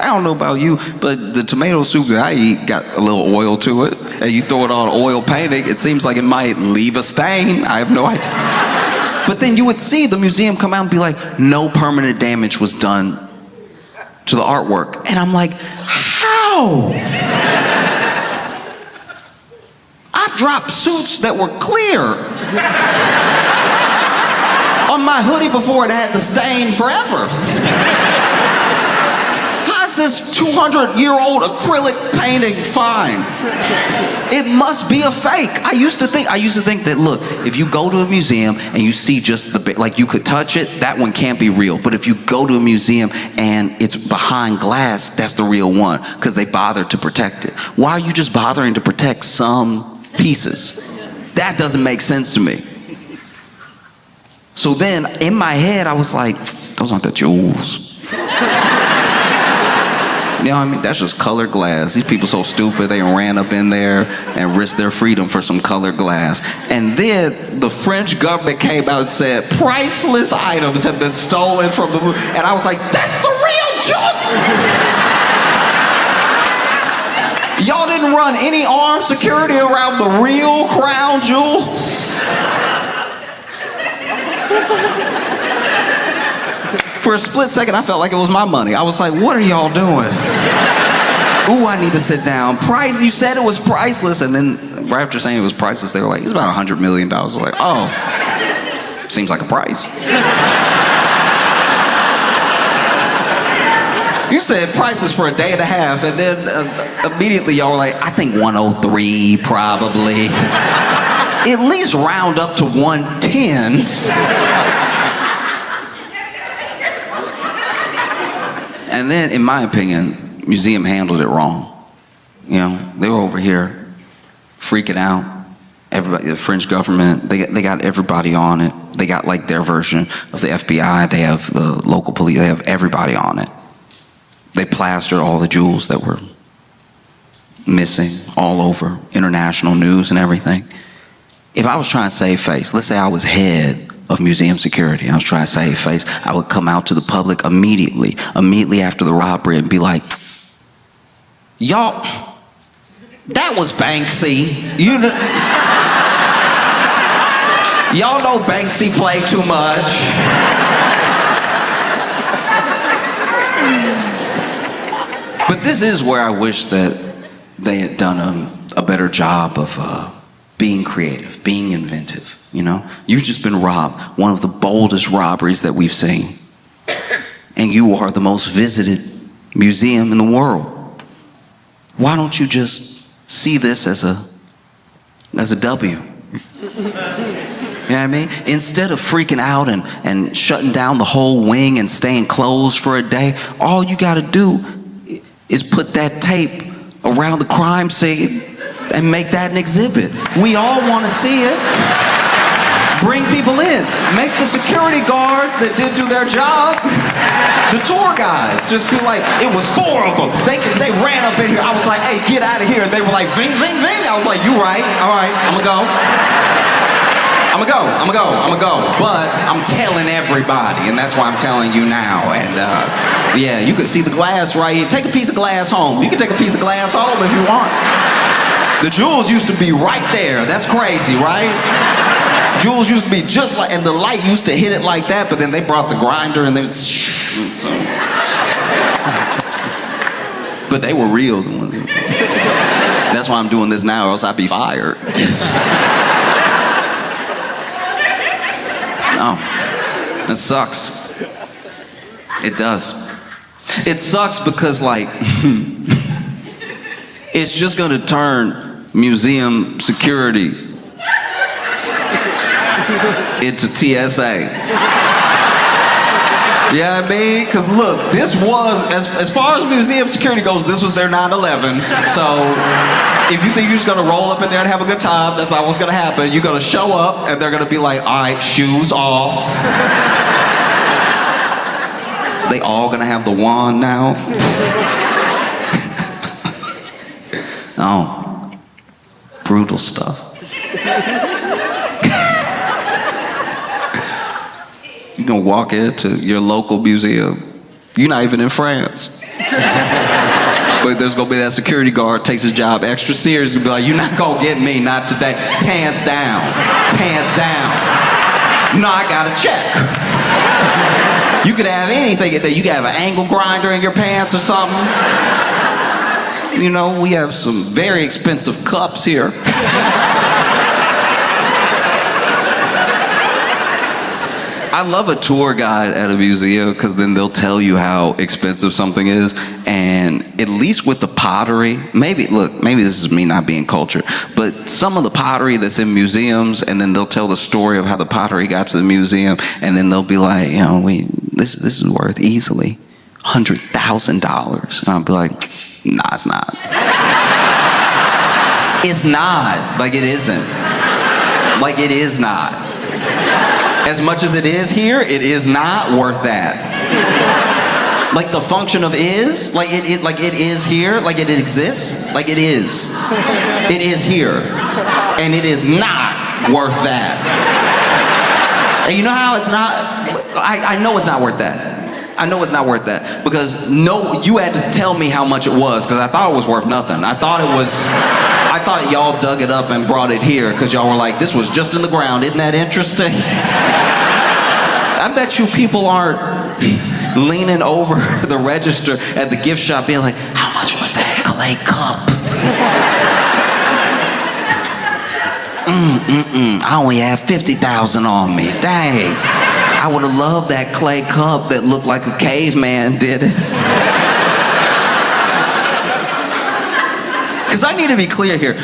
Speaker 3: don't know about you, but the tomato soup that I eat got a little oil to it, and you throw it on an oil painting, it seems like it might leave a stain. I have no idea. But then you would see the museum come out and be like, no permanent damage was done to the artwork. And I'm like, how? I've dropped suits that were clear on my hoodie before it had the stain forever. How's this 200-year-old acrylic painting fine? It must be a fake. I used to think that, look, if you go to a museum and you see just like you could touch it, that one can't be real. But if you go to a museum and it's behind glass, that's the real one, because they bothered to protect it. Why are you just bothering to protect some pieces? That doesn't make sense to me. So then in my head, I was like, those aren't the jewels. You know what I mean? That's just colored glass. These people so stupid, they ran up in there and risked their freedom for some colored glass. And then the French government came out and said, priceless items have been stolen from the Louvre. And I was like, that's the real jewel! Y'all didn't run any armed security around the real crown jewels? For a split second, I felt like it was my money. I was like, what are y'all doing? Ooh, I need to sit down. You said it was priceless, and then right after saying it was priceless, they were like, it's about $100 million. I was like, oh, seems like a price. You said priceless for a day and a half, and then immediately y'all were like, I think 103 probably. At least round up to 110. And then, in my opinion, museum handled it wrong. You know, they were over here freaking out. Everybody, the French government, they got everybody on it. They got like their version of the FBI. They have the local police. They have everybody on it. They plastered all the jewels that were missing all over international news and everything. If I was trying to save face, let's say I was head of museum security, I was trying to save face, I would come out to the public immediately after the robbery and be like, y'all, that was Banksy. Y'all know Banksy played too much. But this is where I wish that they had done a better job of being creative, being inventive. You know, you've just been robbed, one of the boldest robberies that we've seen. And you are the most visited museum in the world. Why don't you just see this as a W? You know what I mean? Instead of freaking out and shutting down the whole wing and staying closed for a day, all you gotta do is put that tape around the crime scene and make that an exhibit. We all wanna see it. Bring people in. Make the security guards that did do their job, the tour guides, just be like, it was 4 of them. They ran up in here. I was like, hey, get out of here. And they were like, ving, ving, ving. I was like, you right. All right, I'm gonna go. But I'm telling everybody, and that's why I'm telling you now. And yeah, you can see the glass right here. Take a piece of glass home. You can take a piece of glass home if you want. The jewels used to be right there. That's crazy, right? Jewels used to be just like, and the light used to hit it like that, but then they brought the grinder and they so. But they were real. That's why I'm doing this now, or else I'd be fired. No, it sucks. It does. It sucks because, like, it's just gonna turn museum security into TSA. Yeah, I mean, because look, this was, as far as museum security goes, this was their 9/11. So if you think you're just gonna roll up in there and have a good time, that's not what's gonna happen. You're gonna show up and they're gonna be like, all right, shoes off. They all gonna have the wand now. Oh, brutal stuff. You're gonna walk into your local museum. You're not even in France. But there's gonna be that security guard takes his job extra serious and be like, you're not gonna get me, not today. Pants down, pants down. No, I got a check. You could have anything. You could have an angle grinder in your pants or something. You know, we have some very expensive cups here. I love a tour guide at a museum because then they'll tell you how expensive something is. And at least with the pottery, maybe this is me not being cultured, but some of the pottery that's in museums, and then they'll tell the story of how the pottery got to the museum, and then they'll be like, you know, this is worth easily $100,000. And I'll be like, nah, it's not. It's not. Like, it isn't. Like, it is not. As much as it is here, it is not worth that. Like the function of is, like it is here, like it exists, like it is. It is here. And it is not worth that. And you know how it's not? I know it's not worth that. I know it's not worth that. Because you had to tell me how much it was, because I thought it was worth nothing. I thought y'all dug it up and brought it here because y'all were like, this was just in the ground. Isn't that interesting? I bet you people aren't leaning over the register at the gift shop being like, how much was that clay cup? I only have 50,000 on me. Dang. I would have loved that clay cup that looked like a caveman did it. Because I need to be clear here.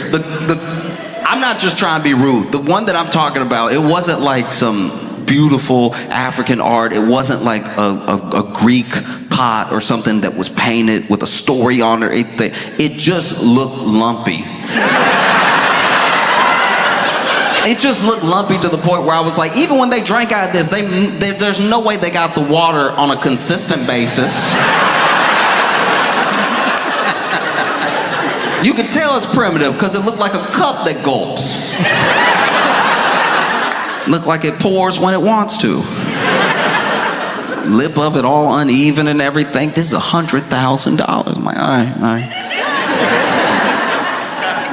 Speaker 3: I'm not just trying to be rude. The one that I'm talking about, it wasn't like some beautiful African art. It wasn't like a Greek pot or something that was painted with a story on it. It just looked lumpy. It just looked lumpy to the point where I was like, even when they drank out of this, there's no way they got the water on a consistent basis. You could tell it's primitive because it looked like a cup that gulps. Looked like it pours when it wants to. Lip of it all uneven and everything. This is $100,000. I'm like, all right.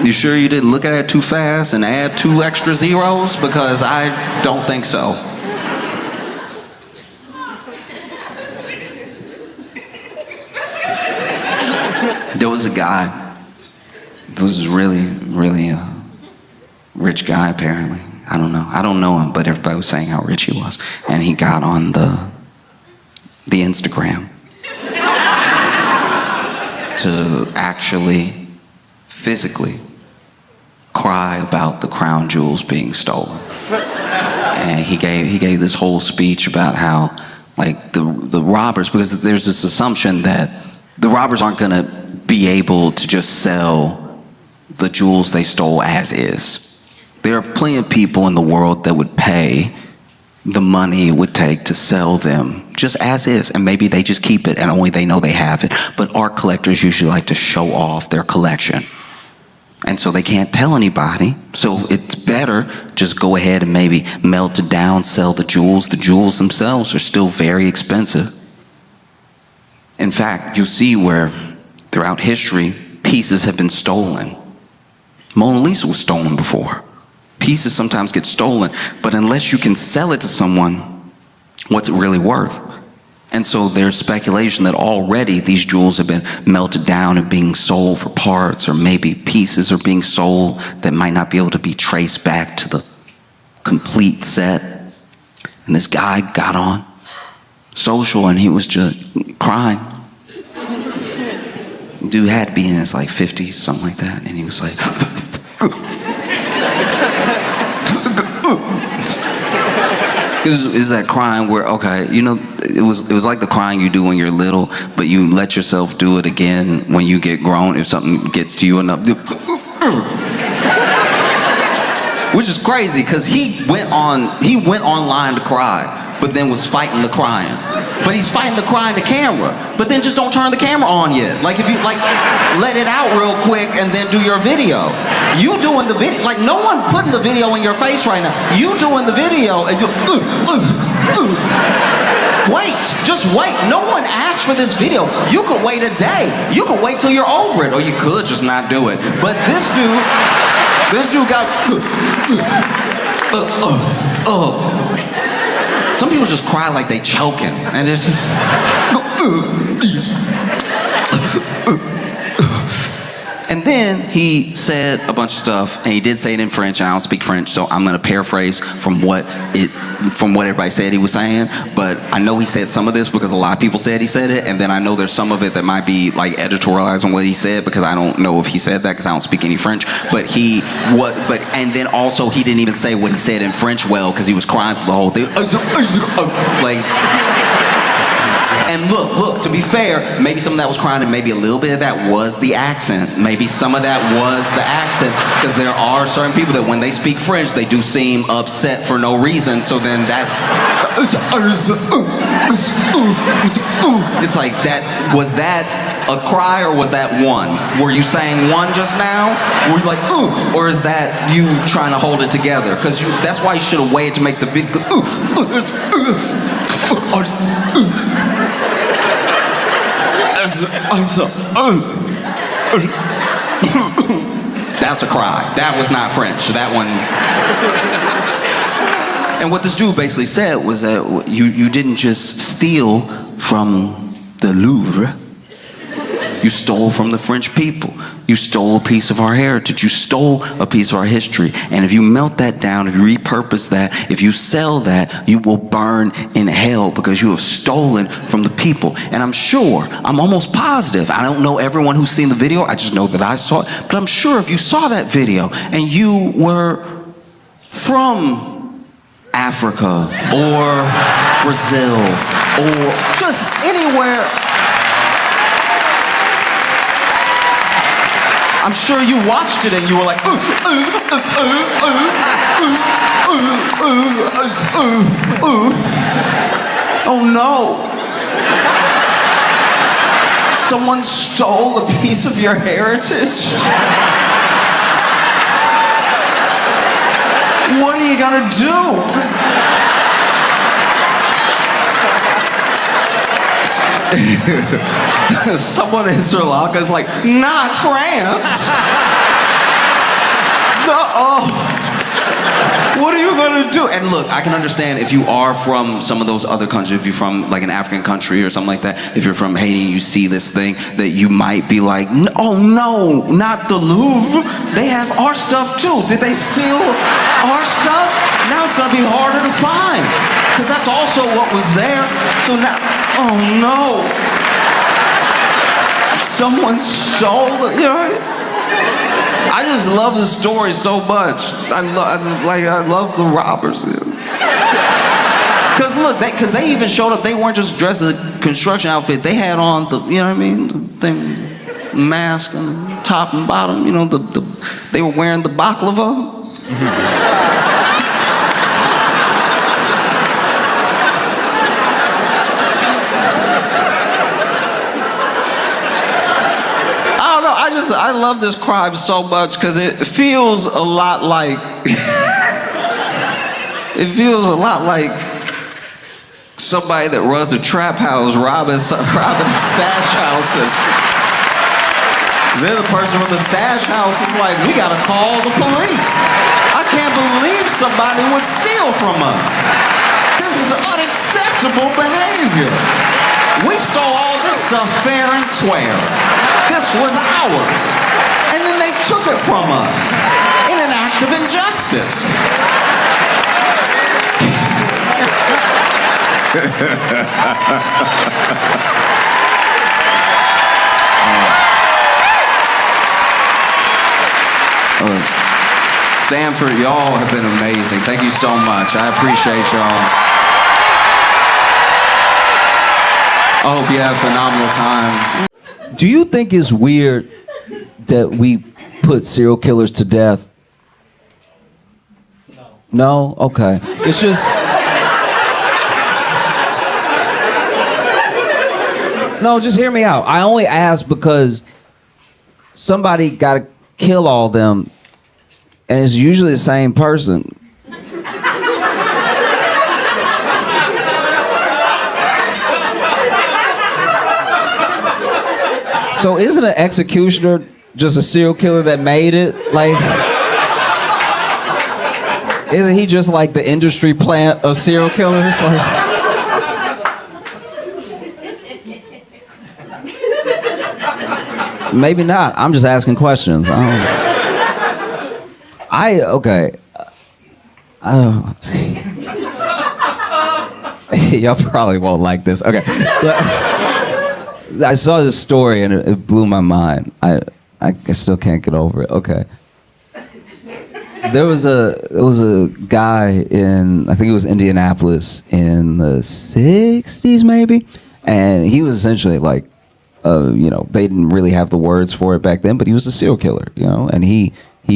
Speaker 3: You sure you didn't look at it too fast and add 2 extra zeros? Because I don't think so. There was a guy. There was really rich guy apparently. I don't know him, but everybody was saying how rich he was. And he got on the Instagram to actually physically cry about the crown jewels being stolen. And he gave this whole speech about how like the robbers, because there's this assumption that the robbers aren't gonna be able to just sell the jewels they stole as is. There are plenty of people in the world that would pay the money it would take to sell them just as is, and maybe they just keep it and only they know they have it. But art collectors usually like to show off their collection. And so they can't tell anybody, so it's better just go ahead and maybe melt it down, sell the jewels. The jewels themselves are still very expensive. In fact, you'll see where throughout history, pieces have been stolen. Mona Lisa was stolen before. Pieces sometimes get stolen, but unless you can sell it to someone, what's it really worth? And so there's speculation that already these jewels have been melted down and being sold for parts, or maybe pieces are being sold that might not be able to be traced back to the complete set. And this guy got on social and he was just crying. Dude had to be in his like 50s, something like that, and he was like, Is that crying where, okay, you know, it was like the crying you do when you're little, but you let yourself do it again when you get grown if something gets to you enough. Which is crazy, because he went online to cry, but then was fighting the crying. But he's fighting the crying to camera, but then just don't turn the camera on yet. Like if you let it out real quick and then do your video. You doing the video, like no one putting the video in your face right now. You doing the video and you, wait, just wait. No one asked for this video. You could wait a day. You could wait till you're over it, or you could just not do it. But this dude got, some people just cry like they choking, and it's just. And then he said a bunch of stuff, and he did say it in French, and I don't speak French, so I'm gonna paraphrase from what everybody said he was saying. But I know he said some of this because a lot of people said he said it, and then I know there's some of it that might be like editorialized on what he said, because I don't know if he said that because I don't speak any French. But and then also he didn't even say what he said in French well, because he was crying through the whole thing. Like. And look, to be fair, maybe some of that was crying and maybe a little bit of that was the accent. Maybe some of that was the accent, because there are certain people that when they speak French, they do seem upset for no reason, so then that's... It's like, was that a cry or was that one? Were you saying one just now? Were you like, or is that you trying to hold it together? Because that's why you should have waited to make the video. That's a cry. That was not French. That one. And what this dude basically said was that you didn't just steal from the Louvre. You stole from the French people. You stole a piece of our heritage. You stole a piece of our history. And if you melt that down, if you repurpose that, if you sell that, you will burn in hell because you have stolen from the people. And I'm sure, I'm almost positive, I don't know everyone who's seen the video, I just know that I saw it, but I'm sure if you saw that video and you were from Africa or Brazil or just anywhere, I'm sure you watched it and you were like, oh no. Someone stole a piece of your heritage? What are you gonna do? Someone in Sri Lanka is like, not France. No. What are you gonna do? And look, I can understand if you are from some of those other countries, if you're from like an African country or something like that, if you're from Haiti and you see this thing, that you might be like, oh no, not the Louvre. They have our stuff too. Did they steal our stuff? Now it's gonna be harder to find, because that's also what was there. So now, oh no. Someone stole it, you know? I just love the story so much. I love the robbers. Cause look, cause they even showed up. They weren't just dressed in a construction outfit. They had on the, you know what I mean, the thing, mask and top and bottom. You know, they were wearing the baklava. I love this crime so much because it feels a lot like somebody that runs a trap house robbing a stash house, and then the person from the stash house is like, we gotta call the police. I can't believe somebody would steal from us. This is unacceptable behavior. We stole all this stuff fair and square. This was ours. And then they took it from us in an act of injustice. Stanford, y'all have been amazing. Thank you so much. I appreciate y'all. I hope you have a phenomenal time.
Speaker 1: Do you think it's weird that we put serial killers to death? No? Okay. It's just... No, just hear me out. I only ask because somebody got to kill all them, and it's usually the same person. So isn't an executioner just a serial killer that made it? Like, isn't he just like the industry plant of serial killers? Like, maybe not. I'm just asking questions. Okay. Y'all probably won't like this. Okay. I saw this story and it blew my mind. I still can't get over it. Okay. There was a guy in, I think it was Indianapolis in the 60s maybe, and he was essentially like, you know, they didn't really have the words for it back then, but he was a serial killer, you know, and he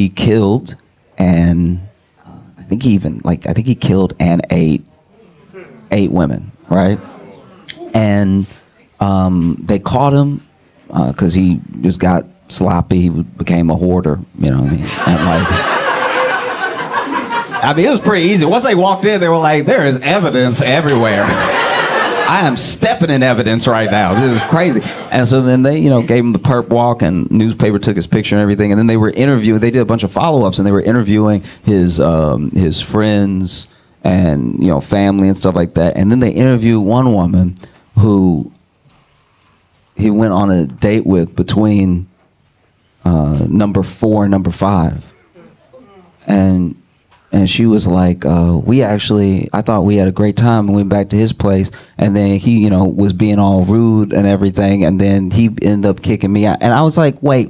Speaker 1: killed and I think he killed and ate 8 women, right? And they caught him because he just got sloppy. He became a hoarder, you know what I mean? And it was pretty easy. Once they walked in, they were like, there is evidence everywhere. I am stepping in evidence right now. This is crazy. And so then they, you know, gave him the perp walk, and newspaper took his picture and everything. And then they were interviewing. They did a bunch of follow-ups, and they were interviewing his friends and family and stuff like that. And then they interviewed one woman who he went on a date with between number 4 and number 5, and she was like, I thought we had a great time and went back to his place, and then he was being all rude and everything, and then he ended up kicking me out. And I was like, wait.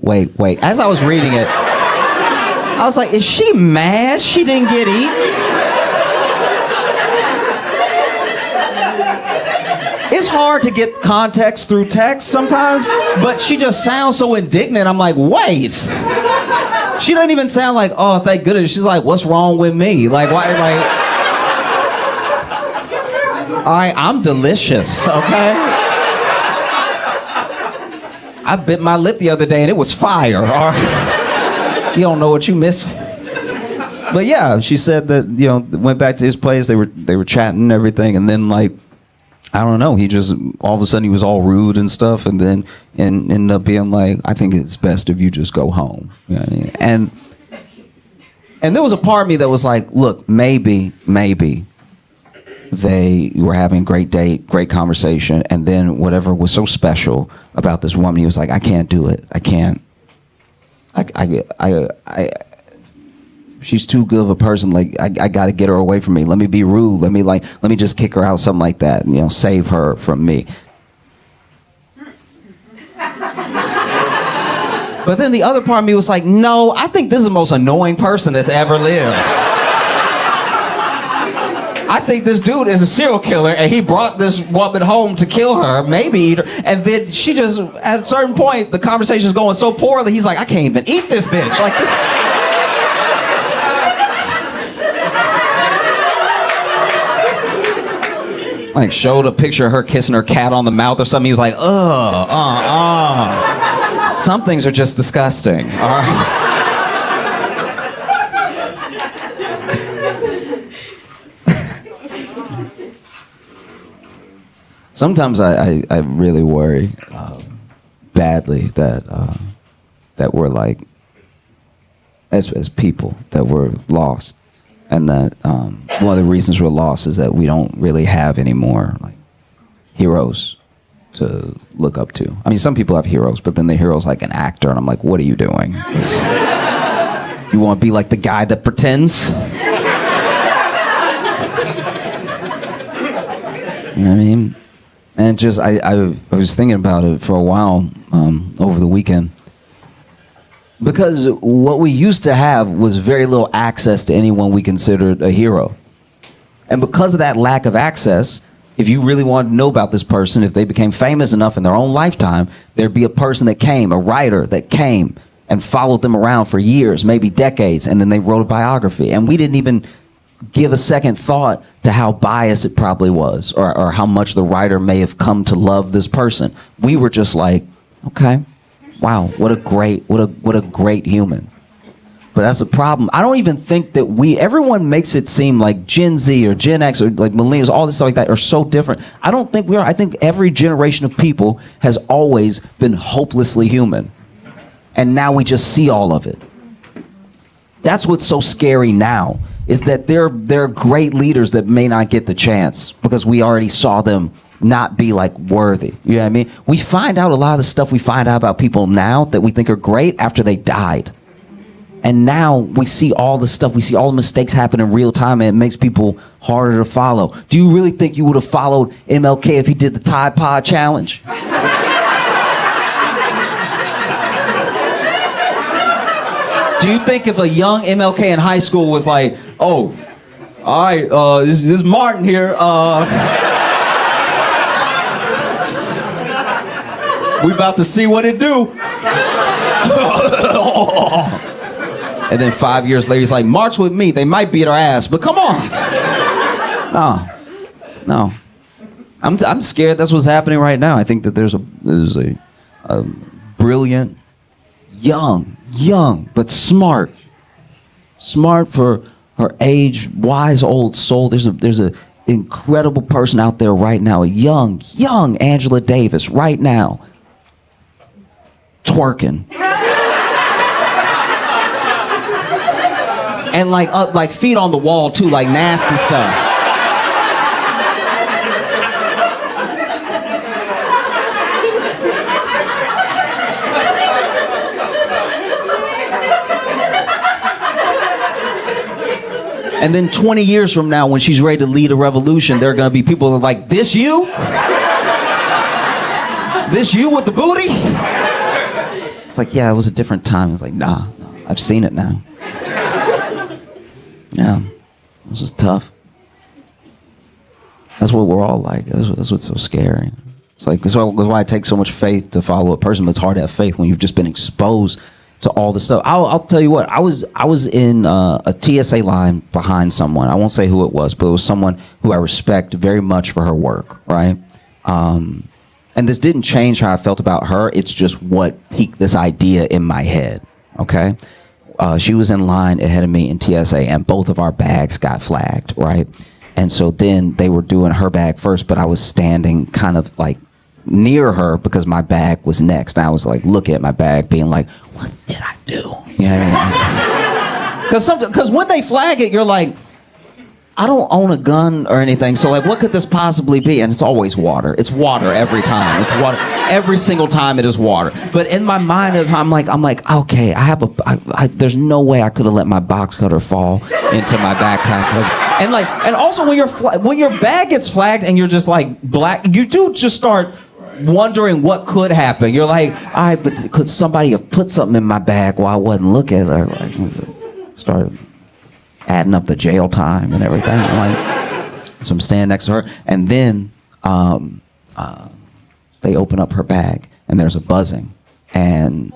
Speaker 1: As I was reading it, I was like, is she mad she didn't get eaten? It's hard to get context through text sometimes, but she just sounds so indignant. I'm like, wait. She doesn't even sound like, oh, thank goodness. She's like, what's wrong with me? Like, why? Like, all right, I'm delicious, okay? I bit my lip the other day and it was fire, all right? You don't know what you missed. But yeah, she said that, went back to his place. They were chatting and everything, and then like, I don't know, he just, all of a sudden he was all rude and stuff, and then ended up being like, I think it's best if you just go home. You know what I mean? And there was a part of me that was like, look, maybe they were having a great date, great conversation, and then whatever was so special about this woman, he was like, I can't do it. I can't. She's too good of a person. Like, I got to get her away from me. Let me be rude. Let me just kick her out, something like that. Save her from me. But then the other part of me was like, no, I think this is the most annoying person that's ever lived. I think this dude is a serial killer, and he brought this woman home to kill her, maybe eat her, and then she just, at a certain point, the conversation's going so poorly, he's like, I can't even eat this bitch. Like, this. Like, showed a picture of her kissing her cat on the mouth or something. He was like, some things are just disgusting, all right? Sometimes I really worry badly that we're like, as people, that we're lost. And that one of the reasons we're lost is that we don't really have any more like heroes to look up to. I mean, some people have heroes, but then the hero's like an actor, and I'm like, what are you doing? You want to be like the guy that pretends? You know what I mean? And just I was thinking about it for a while over the weekend. Because what we used to have was very little access to anyone we considered a hero. And because of that lack of access, if you really wanted to know about this person, if they became famous enough in their own lifetime, there'd be a person that came, a writer that came and followed them around for years, maybe decades, and then they wrote a biography. And we didn't even give a second thought to how biased it probably was, or how much the writer may have come to love this person. We were just like, okay. Wow, what a great human. But that's a problem. I don't even think that everyone makes it seem like Gen Z or Gen X or like millennials, all this stuff like that are so different. I don't think we are. I think every generation of people has always been hopelessly human. And now we just see all of it. That's what's so scary now, is that there are great leaders that may not get the chance because we already saw them not be like worthy. You know what I mean? We find out a lot of the stuff we find out about people now that we think are great after they died. And now we see all the stuff, we see all the mistakes happen in real time, and it makes people harder to follow. Do you really think you would have followed MLK if he did the Tide Pod Challenge? Do you think if a young MLK in high school was like, oh, all right, this is Martin here, we about to see what it do. And then 5 years later, he's like, march with me. They might beat our ass, but come on. No. I'm scared that's what's happening right now. I think that there's a brilliant, young, but smart for her age, wise old soul. There's a incredible person out there right now, a young Angela Davis right now, twerking.
Speaker 3: And like feet on the wall too, like nasty stuff. And then 20 years from now, when she's ready to lead a revolution, there are gonna be people that are like, this you? This you with the booty? It's like, yeah, it was a different time. It's like, nah, I've seen it now. Yeah, this was tough. That's what we're all like. That's what's so scary. It's like, that's why it takes so much faith to follow a person, but it's hard to have faith when you've just been exposed to all the stuff. I'll tell you what, I was in a TSA line behind someone. I won't say who it was, but it was someone who I respect very much for her work, right? And this didn't change how I felt about her. It's just what piqued this idea in my head, okay? She was in line ahead of me in TSA, and both of our bags got flagged, right? And so then they were doing her bag first, but I was standing kind of like near her because my bag was next. And I was like looking at my bag being like, what did I do? You know what I mean? Because when they flag it, you're like, I don't own a gun or anything, so like what could this possibly be? And it's always water. It's water every time. It's water. Every single time it is water. But in my mind, I'm like, okay, there's no way I could have let my box cutter fall into my backpack. And also when your bag gets flagged and you're just like black, you do just start wondering what could happen. You're like, all right, but could somebody have put something in my bag while I wasn't looking? Or like, started adding up the jail time and everything. So I'm standing next to her, and then they open up her bag, and there's a buzzing, and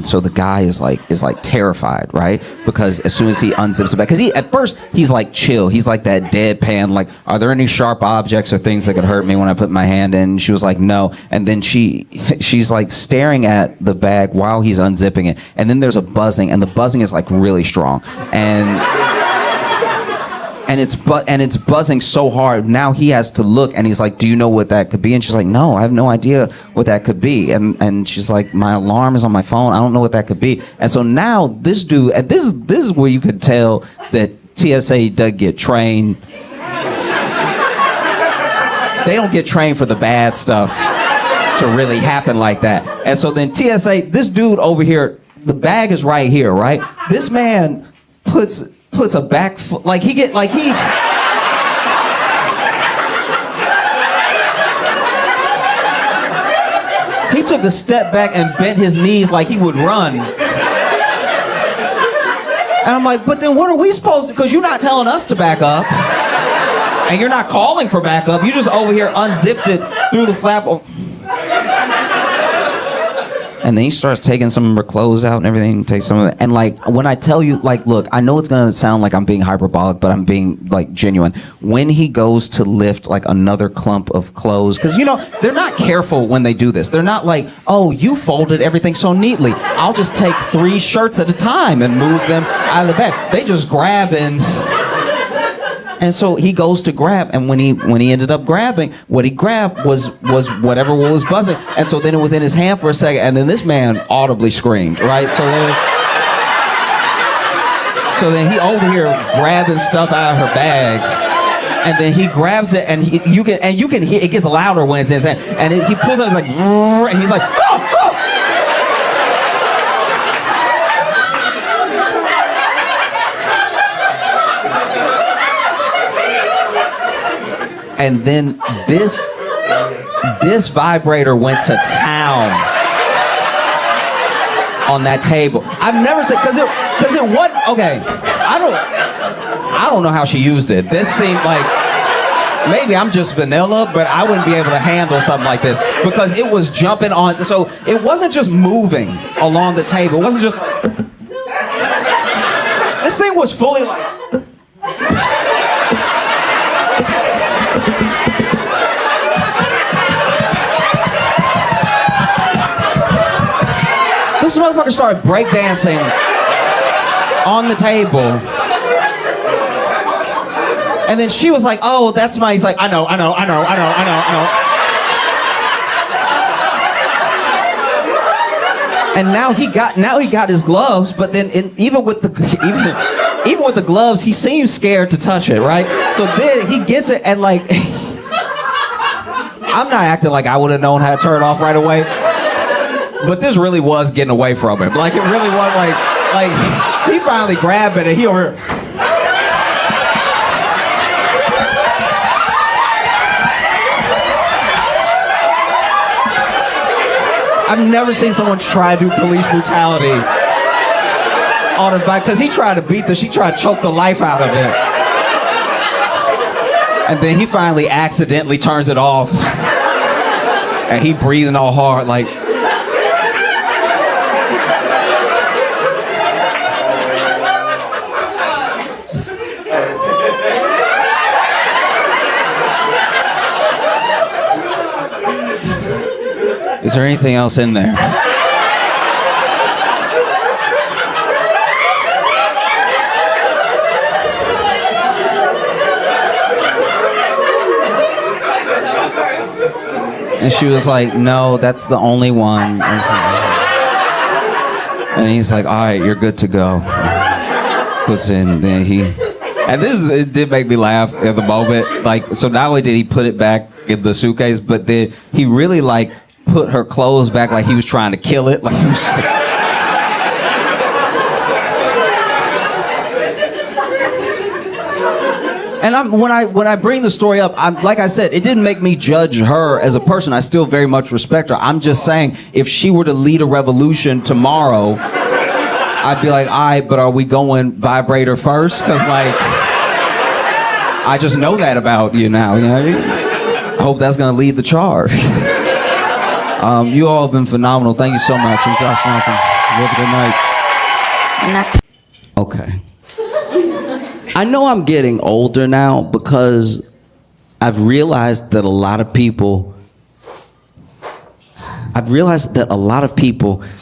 Speaker 3: so the guy is like terrified, right? Because as soon as he unzips the bag, because at first he's like chill, he's like that deadpan, like, are there any sharp objects or things that could hurt me when I put my hand in? She was like, no, and then she's like staring at the bag while he's unzipping it, and then there's a buzzing, and the buzzing is like really strong, and it's buzzing so hard. Now he has to look, and he's like, do you know what that could be? And she's like, no, I have no idea what that could be. And she's like, my alarm is on my phone. I don't know what that could be. And so now this dude, and this is where you could tell that TSA does get trained. They don't get trained for the bad stuff to really happen like that. And so then TSA, this dude over here, the bag is right here, right? This man puts a back foot, he took a step back and bent his knees like he would run. And I'm like, but then what are we supposed to, because you're not telling us to back up. And you're not calling for backup. You just over here unzipped it through the flap. And then he starts taking some of her clothes out and everything, takes some of it. And like, when I tell you, like, look, I know it's gonna sound like I'm being hyperbolic, but I'm being like genuine. When he goes to lift like another clump of clothes, because you know, they're not careful when they do this. They're not like, oh, you folded everything so neatly. I'll just take 3 shirts at a time and move them out of the bag. They just grab and so he goes to grab, and when he ended up grabbing, what he grabbed was whatever was buzzing, and so then it was in his hand for a second, and then this man audibly screamed, right? So then he over here grabbing stuff out of her bag, and then he grabs it, and you can hear it gets louder when it's in his hand, and he pulls out, it's like, and he's like, oh, oh! And then this vibrator went to town on that table. I've never said, because it wasn't, okay, I don't know how she used it. This seemed like, maybe I'm just vanilla, but I wouldn't be able to handle something like this because it was jumping on, so it wasn't just moving along the table. It wasn't just, this thing was fully like, this motherfucker started breakdancing on the table. And then she was like, oh, that's my, he's like, I know. And now he got his gloves, but then even with
Speaker 4: with the gloves, he seems scared to touch it, right? So then he gets it and like, I'm not acting like I would have known how to turn it off right away, but this really was getting away from him. Like it really was like he finally grabbed it and he over. I've never seen someone try to do police brutality on a bike, because he tried to beat she tried to choke the life out of it. And then he finally accidentally turns it off. And he breathing all hard like. Is there anything else in there? And she was like, no, that's the only one. And he's like, all right, you're good to go. Puts in, then and it did make me laugh at the moment. Like, so not only did he put it back in the suitcase, but then he really like put her clothes back like he was trying to kill it. Like he was. And when I bring the story up, like I said, it didn't make me judge her as a person. I still very much respect her. I'm just saying, if she were to lead a revolution tomorrow, I'd be like, all right, but are we going vibrator first? Because like, I just know that about you now. You know what I mean? I hope that's gonna lead the charge. You all have been phenomenal. Thank you so much. I'm Josh Johnson. Have a good night. Okay. I know I'm getting older now because I've realized that a lot of people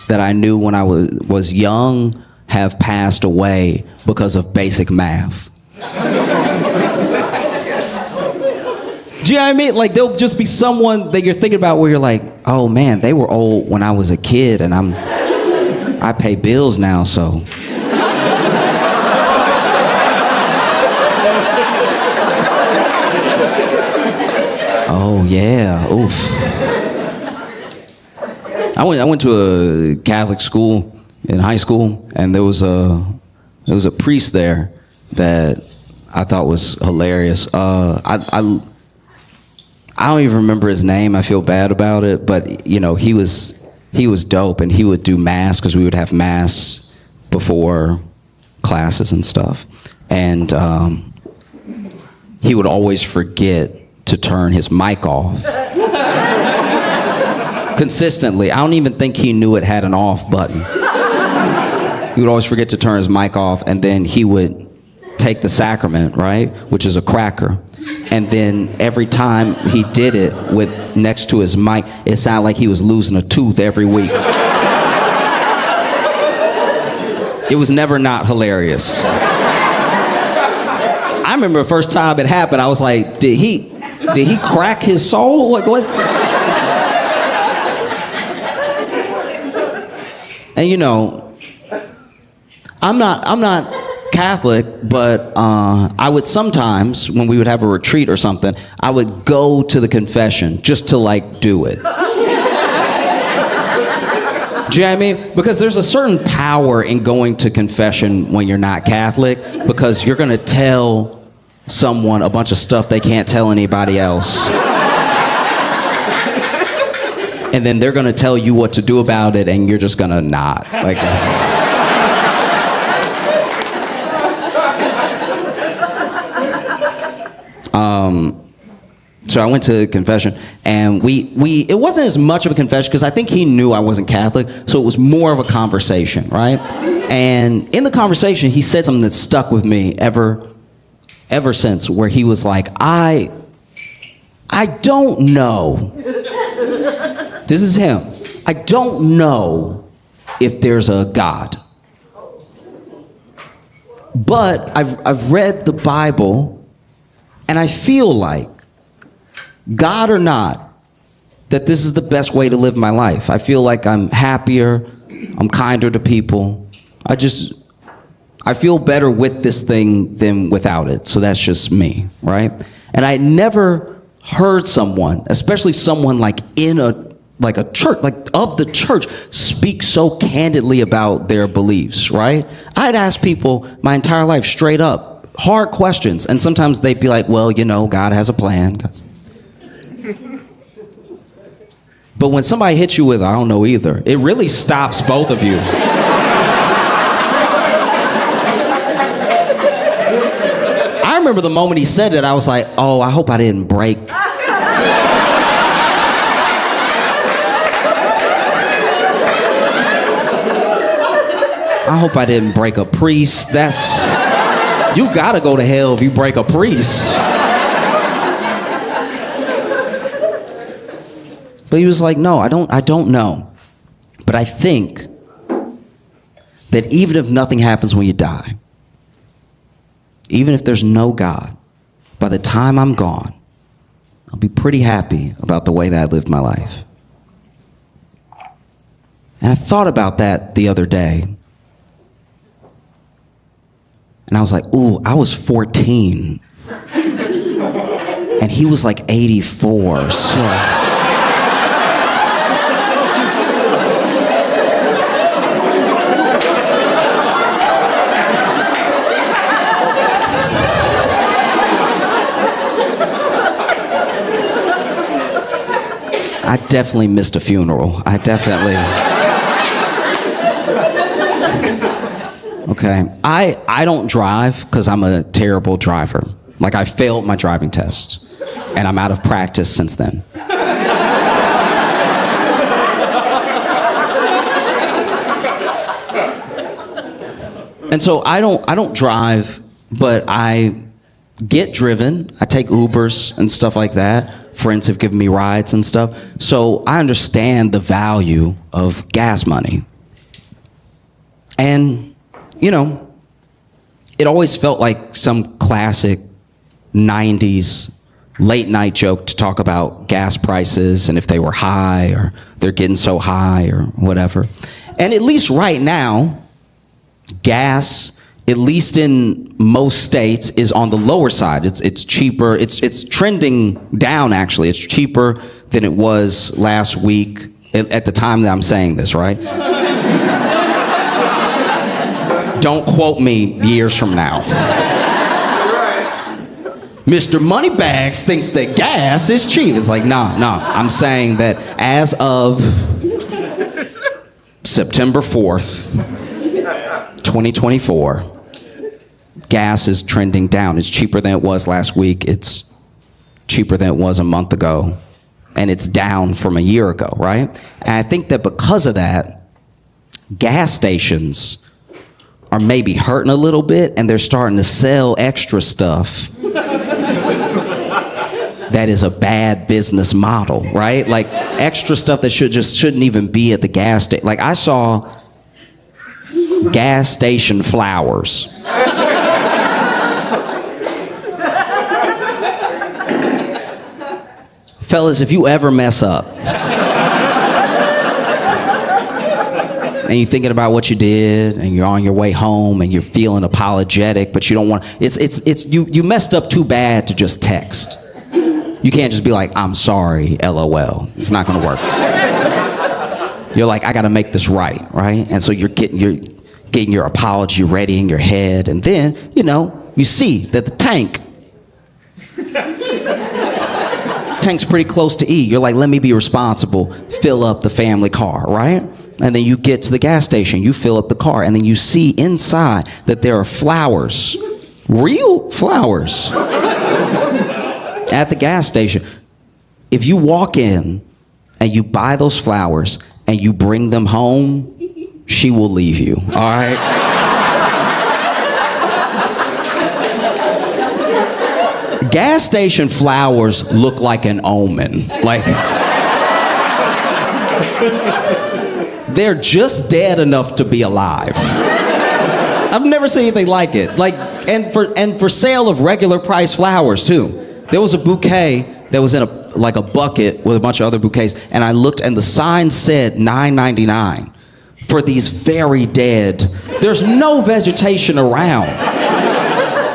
Speaker 4: that I knew when I was young have passed away because of basic math. Do you know what I mean? Like, there'll just be someone that you're thinking about where you're like, oh man, they were old when I was a kid and I pay bills now, so. Oh yeah, oof. I went to a Catholic school in high school, and there was a priest there that I thought was hilarious. I don't even remember his name. I feel bad about it, but you know, he was dope, and he would do mass because we would have mass before classes and stuff, and he would always forget to turn his mic off. Consistently. I don't even think he knew it had an off button. He would always forget to turn his mic off, and then he would take the sacrament, right? Which is a cracker. And then every time he did it with next to his mic, it sounded like he was losing a tooth every week. It was never not hilarious. I remember the first time it happened, I was like, did he crack his soul? Like what? And you know, I'm not Catholic, but I would sometimes, when we would have a retreat or something, I would go to the confession just to like do it. Do you know what I mean? Because there's a certain power in going to confession when you're not Catholic, because you're gonna tell someone a bunch of stuff they can't tell anybody else. And then they're gonna tell you what to do about it, and you're just gonna nod. Like this. So I went to confession, and it wasn't as much of a confession because I think he knew I wasn't Catholic, so it was more of a conversation, right? And in the conversation, he said something that stuck with me ever since, where he was like, I don't know. This is him. I don't know if there's a God. But I've read the Bible, and I feel like, God or not, that this is the best way to live my life. I feel like I'm happier, I'm kinder to people. I feel better with this thing than without it. So that's just me, right? And I never heard someone, especially someone like in a church, like of the church, speak so candidly about their beliefs, right? I'd ask people my entire life straight up, hard questions. And sometimes they'd be like, well, God has a plan. But when somebody hits you with, I don't know either, it really stops both of you. I remember the moment he said it, I was like, oh, I hope I didn't break. I hope I didn't break a priest. You gotta go to hell if you break a priest. But he was like, no, I don't know. But I think that even if nothing happens when you die, even if there's no God, by the time I'm gone, I'll be pretty happy about the way that I lived my life. And I thought about that the other day. And I was like, ooh, I was 14. And he was like 84, so. I definitely missed a funeral. Okay, I don't drive because I'm a terrible driver. Like, I failed my driving test, and I'm out of practice since then. And so I don't drive, but I get driven. I take Ubers and stuff like that. Friends have given me rides and stuff. So I understand the value of gas money. And it always felt like some classic 90s late night joke to talk about gas prices and if they were high or they're getting so high or whatever. And at least right now, gas, at least in most states, is on the lower side. It's cheaper. It's trending down, actually. It's cheaper than it was last week at the time that I'm saying this, right? Don't quote me years from now. Mr. Moneybags thinks that gas is cheap. It's like, no. I'm saying that as of September 4th, 2024, gas is trending down. It's cheaper than it was last week. It's cheaper than it was a month ago. And it's down from a year ago, right? And I think that because of that, gas stations are maybe hurting a little bit, and they're starting to sell extra stuff that is a bad business model, right? Like extra stuff that shouldn't even be at the gas station. Like, I saw gas station flowers. Fellas, if you ever mess up and you're thinking about what you did and you're on your way home and you're feeling apologetic, but you don't want, you messed up too bad to just text. You can't just be like, I'm sorry, LOL. It's not gonna work. You're like, I gotta make this right? And so you're getting your apology ready in your head, and then, you see that the tank's pretty close to E. You're like, let me be responsible, fill up the family car, right? And then you get to the gas station, you fill up the car, and then you see inside that there are flowers, real flowers, at the gas station. If you walk in and you buy those flowers and you bring them home, she will leave you, all right? Gas station flowers look like an omen. Like, they're just dead enough to be alive. I've never seen anything like it. Like, and for sale of regular price flowers too. There was a bouquet that was in a bucket with a bunch of other bouquets, and I looked and the sign said $9.99 for these very dead There's no vegetation around.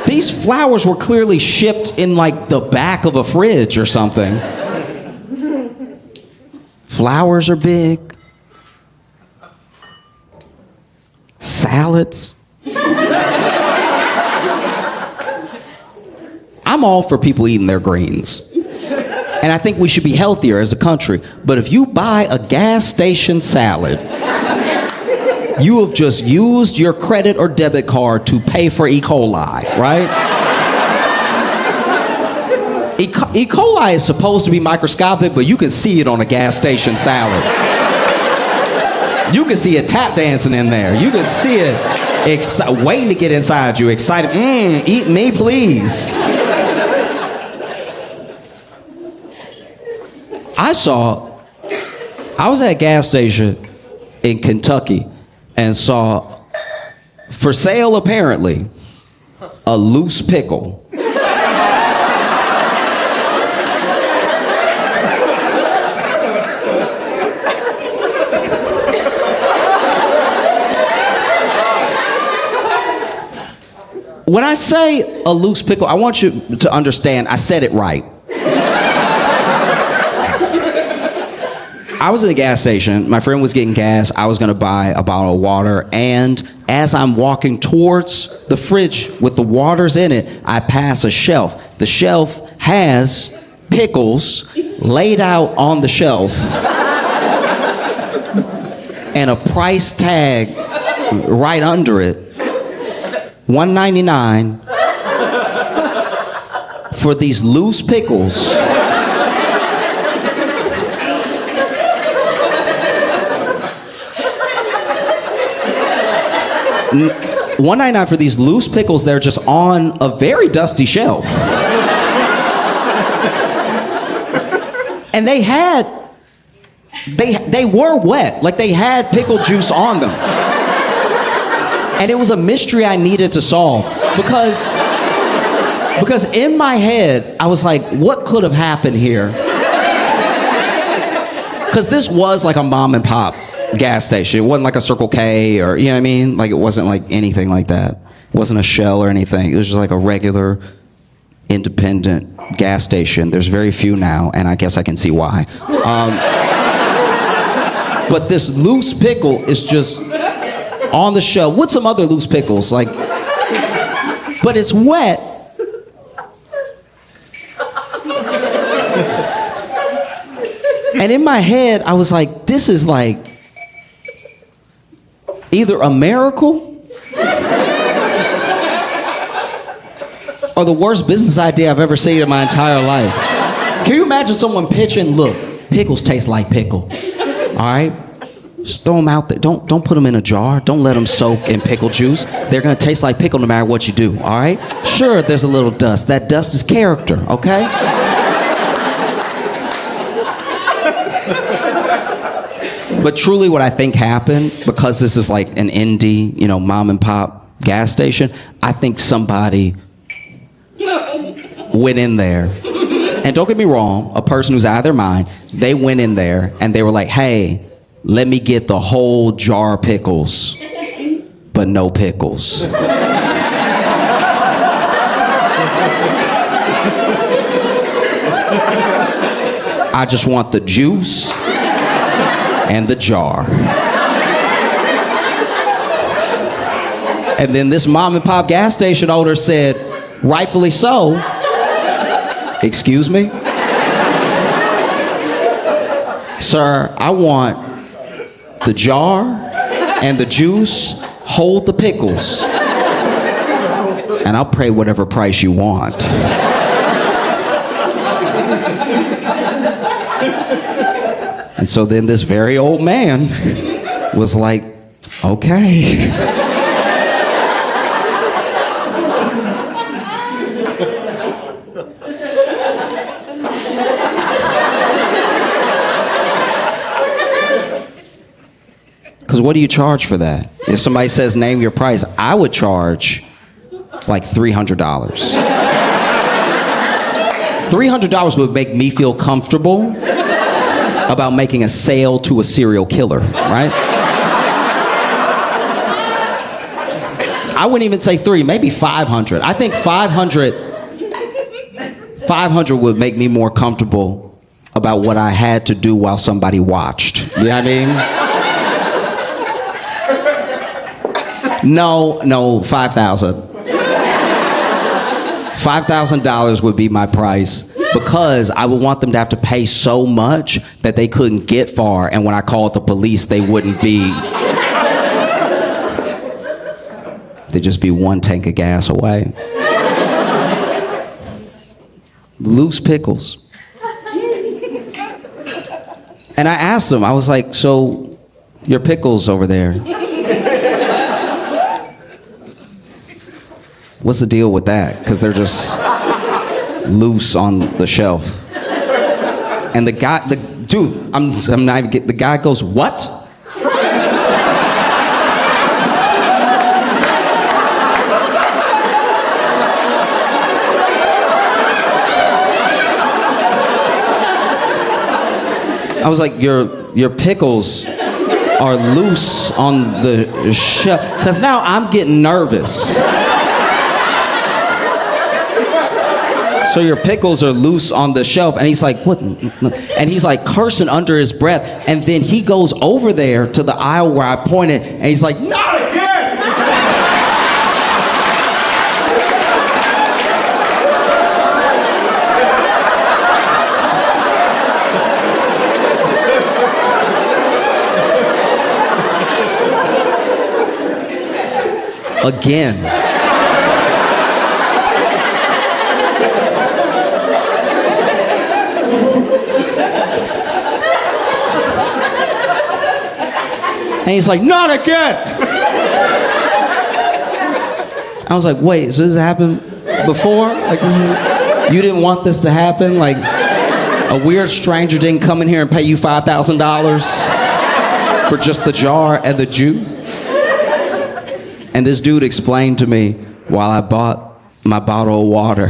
Speaker 4: These flowers were clearly shipped in like the back of a fridge or something. Flowers are big. Salads. I'm all for people eating their greens. And I think we should be healthier as a country. But if you buy a gas station salad, you have just used your credit or debit card to pay for E. coli, right? E. coli is supposed to be microscopic, but you can see it on a gas station salad. You can see it tap dancing in there. You can see it waiting to get inside you, excited. Eat me, please. I was at a gas station in Kentucky and saw, for sale apparently, a loose pickle. When I say a loose pickle, I want you to understand I said it right. I was at the gas station, my friend was getting gas, I was gonna buy a bottle of water, and as I'm walking towards the fridge with the waters in it, I pass a shelf. The shelf has pickles laid out on the shelf and a price tag right under it. $1.99 for these loose pickles. $1.99 for these loose pickles. They're just on a very dusty shelf. And they were wet, like they had pickle juice on them. And it was a mystery I needed to solve because in my head, I was like, what could have happened here? Because this was like a mom and pop gas station. It wasn't like a Circle K or, you know what I mean? Like it wasn't like anything like that. It wasn't a Shell or anything. It was just like a regular independent gas station. There's very few now, and I guess I can see why. But this loose pickle is just on the shelf with some other loose pickles, like, but it's wet. And in my head, I was like, this is like either a miracle or the worst business idea I've ever seen in my entire life. Can you imagine someone pitching, look, pickles taste like pickle, all right? Just throw them out there. Don't put them in a jar. Don't let them soak in pickle juice. They're gonna taste like pickle no matter what you do, all right? Sure, there's a little dust. That dust is character, okay? But truly what I think happened, because this is like an indie, you know, mom and pop gas station, I think somebody went in there. And don't get me wrong, a person who's out of their mind, they went in there and they were like, hey, let me get the whole jar of pickles, but no pickles. I just want the juice and the jar. And then this mom and pop gas station owner said, rightfully so, excuse me? Sir, I want the jar and the juice, hold the pickles, and I'll pay whatever price you want. And so then this very old man was like, okay. Because what do you charge for that? If somebody says name your price, I would charge like $300. $300 would make me feel comfortable about making a sale to a serial killer, right? I wouldn't even say 3, maybe 500. I think 500 would make me more comfortable about what I had to do while somebody watched. You know what I mean? No, 5,000. $5,000 would be my price because I would want them to have to pay so much that they couldn't get far, and when I called the police, they wouldn't be. They'd just be one tank of gas away. Loose pickles. And I asked them, I was like, so your pickles over there, what's the deal with that? Because they're just loose on the shelf. And the guy, I'm not even getting, the guy goes, what? I was like, your pickles are loose on the shelf. Because now I'm getting nervous. So your pickles are loose on the shelf. And he's like, what? And he's like cursing under his breath. And then he goes over there to the aisle where I pointed. And he's like, not again! Again. And he's like, not again! I was like, wait, so this happened before? Like, you didn't want this to happen? Like, a weird stranger didn't come in here and pay you $5,000 for just the jar and the juice? And this dude explained to me while I bought my bottle of water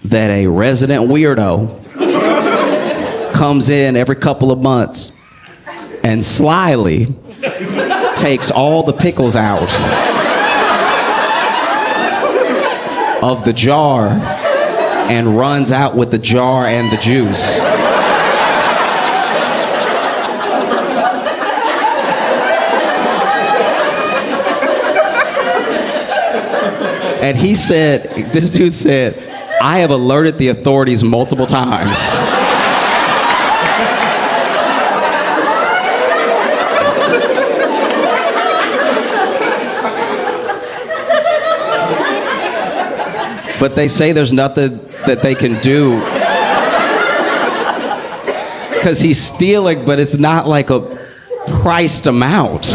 Speaker 4: that a resident weirdo comes in every couple of months and slyly takes all the pickles out of the jar and runs out with the jar and the juice. And he said, this dude said, I have alerted the authorities multiple times. But they say there's nothing that they can do. Because he's stealing, but it's not like a priced amount.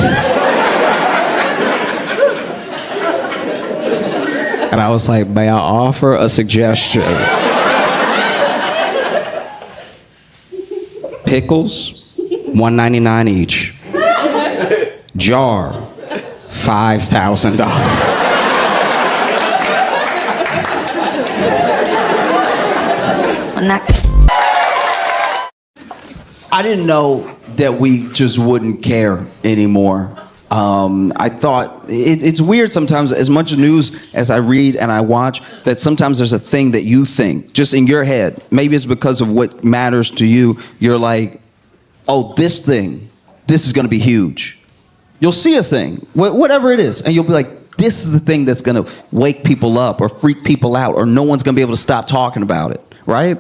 Speaker 4: And I was like, may I offer a suggestion? Pickles, $1.99 each. Jar, $5,000. I didn't know that we just wouldn't care anymore. I thought it's weird sometimes, as much news as I read and I watch, that sometimes there's a thing that you think just in your head. Maybe it's because of what matters to you. You're like, oh, this thing, this is going to be huge. You'll see a thing, whatever it is, and you'll be like, this is the thing that's going to wake people up or freak people out, or no one's going to be able to stop talking about it, right?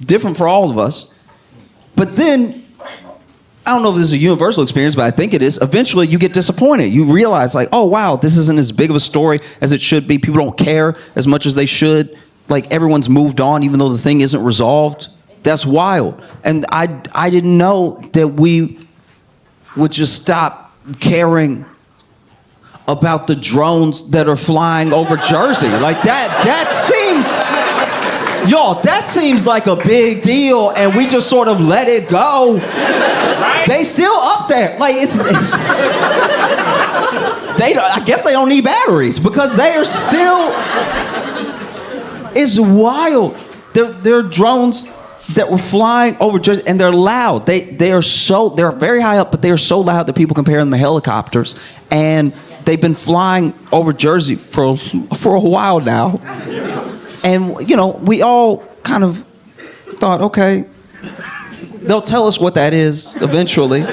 Speaker 4: Different for all of us. But then, I don't know if this is a universal experience, but I think it is. Eventually, you get disappointed. You realize, like, oh, wow, this isn't as big of a story as it should be. People don't care as much as they should. Like, everyone's moved on, even though the thing isn't resolved. That's wild. And I didn't know that we would just stop caring about the drones that are flying over Jersey. Like, that seems like a big deal, and we just sort of let it go. They still up there. Like, I guess they don't need batteries because they are still, it's wild. There are drones that were flying over Jersey, and they're loud. They're very high up, but they are so loud that people compare them to helicopters. And they've been flying over Jersey for a while now. And, you know, we all kind of thought, okay, they'll tell us what that is eventually.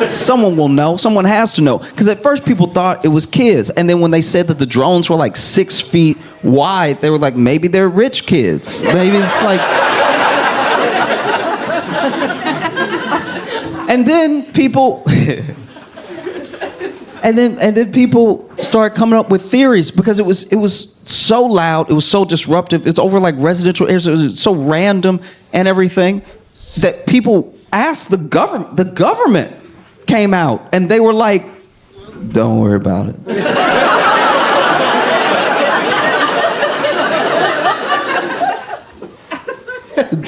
Speaker 4: Someone will know. Someone has to know. Because at first people thought it was kids. And then when they said that the drones were like 6 feet wide, they were like, maybe they're rich kids. Maybe it's like... And then people... and then people started coming up with theories because it was so loud, it was so disruptive, it's over like residential areas, it was so random and everything that people asked the government. The government came out and they were like, don't worry about it.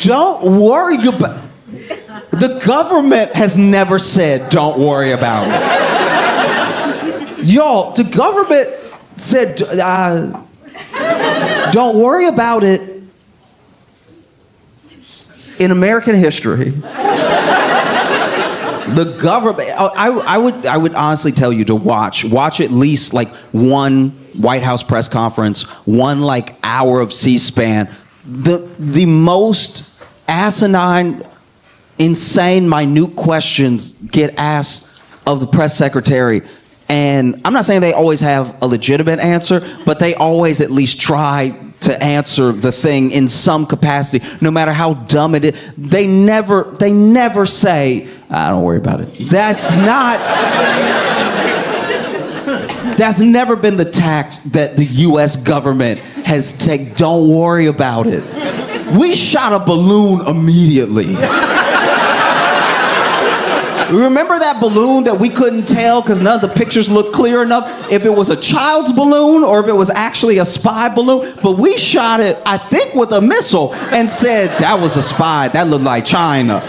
Speaker 4: Don't worry about it. The government has never said, don't worry about it. Y'all, the government said, don't worry about it in American history. The government, I would honestly tell you to watch at least like one White House press conference, one like hour of C-SPAN. The most asinine, insane, minute questions get asked of the press secretary. And I'm not saying they always have a legitimate answer, but they always at least try to answer the thing in some capacity, no matter how dumb it is. They never say, don't worry about it. That's never been the tact that the US government has taken. Don't worry about it. We shot a balloon immediately. Remember that balloon that we couldn't tell because none of the pictures looked clear enough if it was a child's balloon or if it was actually a spy balloon? But we shot it, I think, with a missile and said, that was a spy. That looked like China.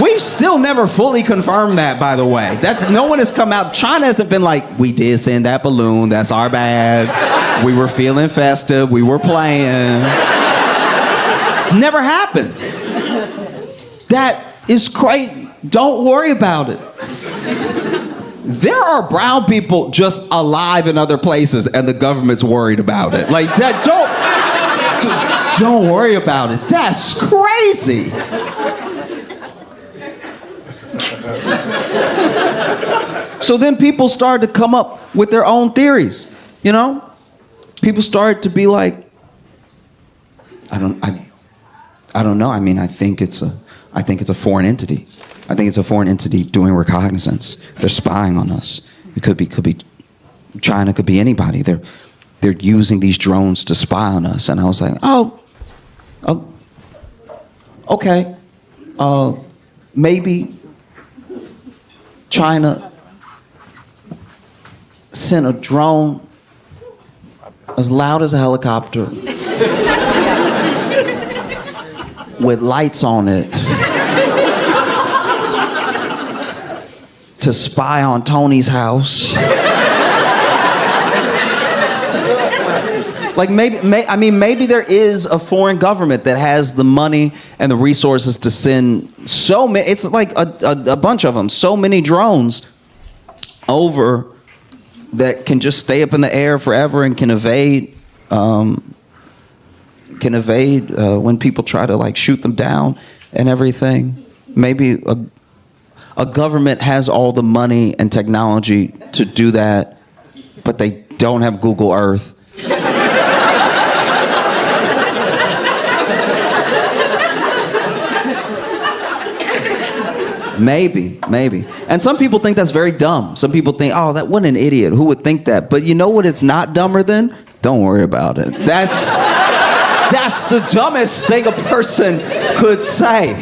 Speaker 4: We've still never fully confirmed that, by the way. No one has come out. China hasn't been like, we did send that balloon. That's our bad. We were feeling festive. We were playing. It's never happened. That is crazy. Don't worry about it. There are brown people just alive in other places and the government's worried about it. Like that, don't worry about it. That's crazy. So then people started to come up with their own theories, you know? People started to be like, I don't know. I mean, I think it's a foreign entity. I think it's a foreign entity doing reconnaissance. They're spying on us. It could be China, could be anybody. They're using these drones to spy on us. And I was like, oh, okay. Maybe China sent a drone as loud as a helicopter with lights on it to spy on Tony's house. Like maybe there is a foreign government that has the money and the resources to send so many, it's like a bunch of them, so many drones over that can just stay up in the air forever and can evade when people try to like shoot them down and everything. Maybe a government has all the money and technology to do that, but they don't have Google Earth. Maybe. And some people think that's very dumb. Some people think, oh, what an idiot. Who would think that? But you know what it's not dumber than? Don't worry about it. That's the dumbest thing a person could say.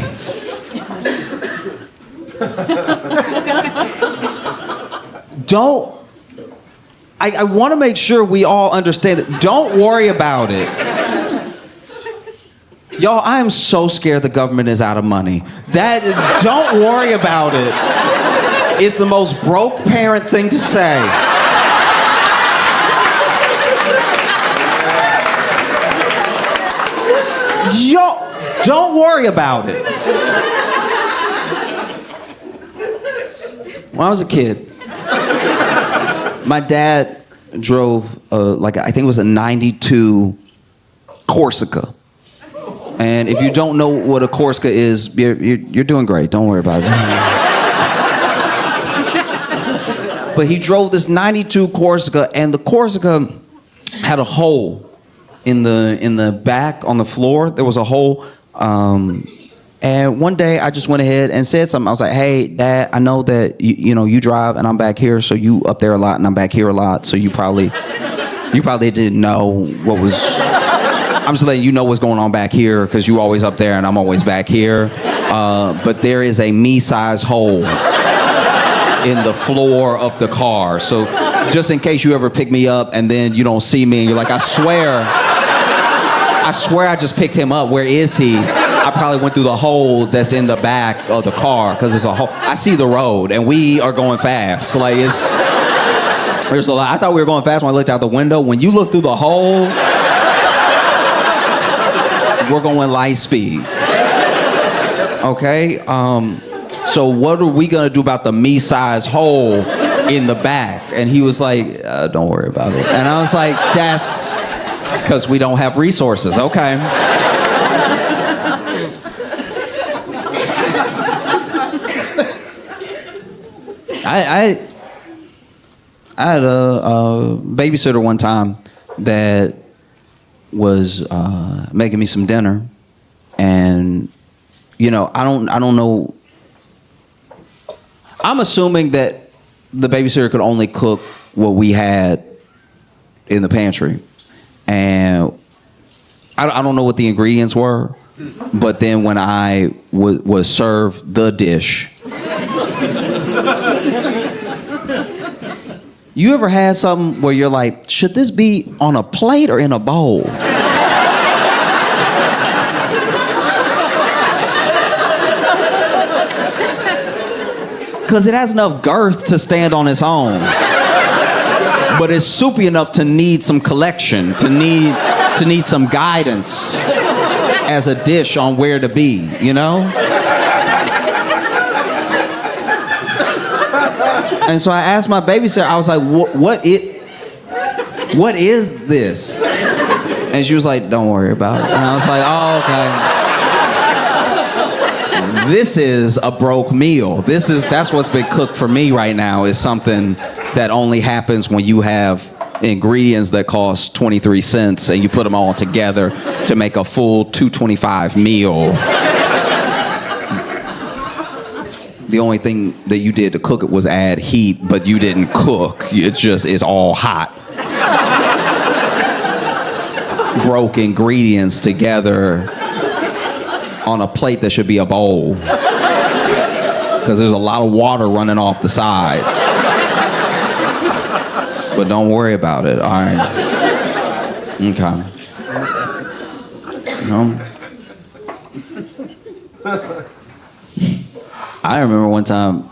Speaker 4: I want to make sure we all understand that. Don't worry about it. Y'all, I am so scared the government is out of money. Don't worry about it is the most broke parent thing to say. Yo, don't worry about it. When I was a kid, My dad drove, like, I think it was a 92 Corsica. And if you don't know what a Corsica is, you're doing great. Don't worry about it. But he drove this 92 Corsica, and the Corsica had a hole in the back on the floor. There was a hole. And one day I just went ahead and said something. I was like, "Hey, Dad, I know that you drive and I'm back here, so you up there a lot and I'm back here a lot. So you probably didn't know what was. I'm just letting you know what's going on back here because you always up there and I'm always back here. But there is a me-size hole in the floor of the car. So just in case you ever pick me up and then you don't see me and you're like, I swear I just picked him up. Where is he? I probably went through the hole that's in the back of the car because it's a hole. I see the road and we are going fast. Like there's a lot. I thought we were going fast when I looked out the window. When you look through the hole, we're going light speed. Okay? So what are we gonna do about the me-size hole in the back? And he was like, don't worry about it. And I was like, that's because we don't have resources. Okay. I had a babysitter one time that was making me some dinner, and I don't know. I'm assuming that the babysitter could only cook what we had in the pantry, and I don't know what the ingredients were, but then when I was served the dish. You ever had something where you're like, should this be on a plate or in a bowl? Because it has enough girth to stand on its own. But it's soupy enough to need some collection, to need some guidance as a dish on where to be, And so I asked my babysitter, I was like, what is this? And she was like, don't worry about it. And I was like, oh, okay. This is a broke meal. That's what's been cooked for me right now, is something that only happens when you have ingredients that cost 23 cents and you put them all together to make a full $2.25 meal. The only thing that you did to cook it was add heat, but you didn't cook. It's all hot. Broke ingredients together on a plate that should be a bowl. Because there's a lot of water running off the side. But don't worry about it, all right? Okay. I remember one time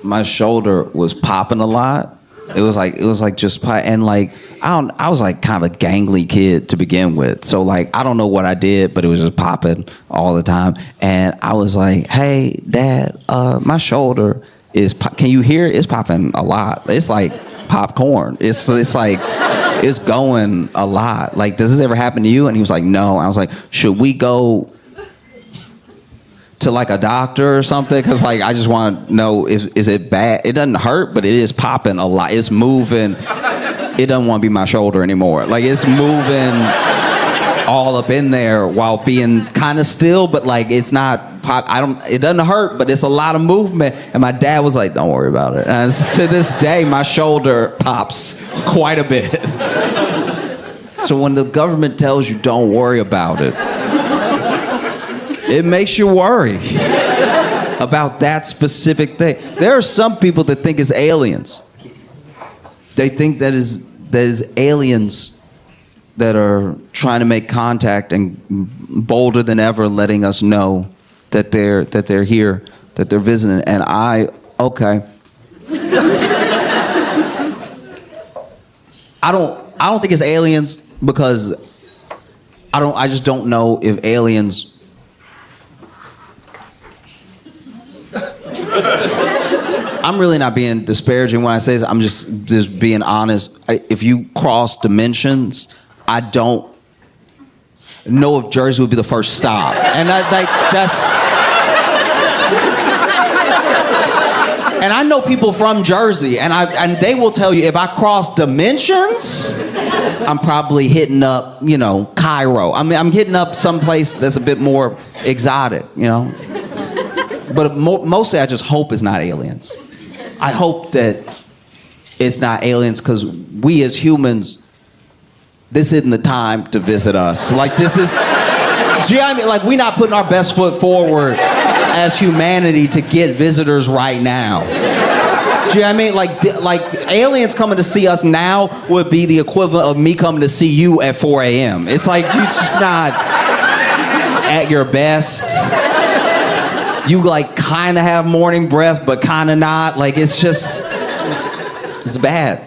Speaker 4: my shoulder was popping a lot. It was like just and like I was like kind of a gangly kid to begin with. So like I don't know what I did, but it was just popping all the time. And I was like, "Hey, Dad, my shoulder is can you hear it? It's popping a lot. It's like popcorn. It's like it's going a lot. Like, does this ever happen to you?" And he was like, "No." I was like, "Should we go to like a doctor or something? Because like I just want to know, is it bad? It doesn't hurt, but it is popping a lot. It's moving. It doesn't want to be my shoulder anymore. Like it's moving all up in there while being kind of still, but like it's not pop. It doesn't hurt, but it's a lot of movement." And my dad was like, "Don't worry about it." And to this day, my shoulder pops quite a bit. So when the government tells you don't worry about it, it makes you worry about that specific thing. There are some people that think it's aliens. They think that is aliens that are trying to make contact and bolder than ever letting us know that they're here, that they're visiting. And okay. I don't think it's aliens because I just don't know if aliens I'm really not being disparaging when I say this. I'm just being honest. If you cross dimensions, I don't know if Jersey would be the first stop. And that's... And I know people from Jersey, and they will tell you if I cross dimensions, I'm probably hitting up, Cairo. I mean, I'm hitting up someplace that's a bit more exotic, But mostly I just hope it's not aliens. I hope that it's not aliens because we as humans, this isn't the time to visit us. Like this is, do you know what I mean? Like we're not putting our best foot forward as humanity to get visitors right now. Do you know what I mean? Like aliens coming to see us now would be the equivalent of me coming to see you at 4 a.m. It's like you're just not at your best. You like kind of have morning breath, but kind of not. Like it's bad.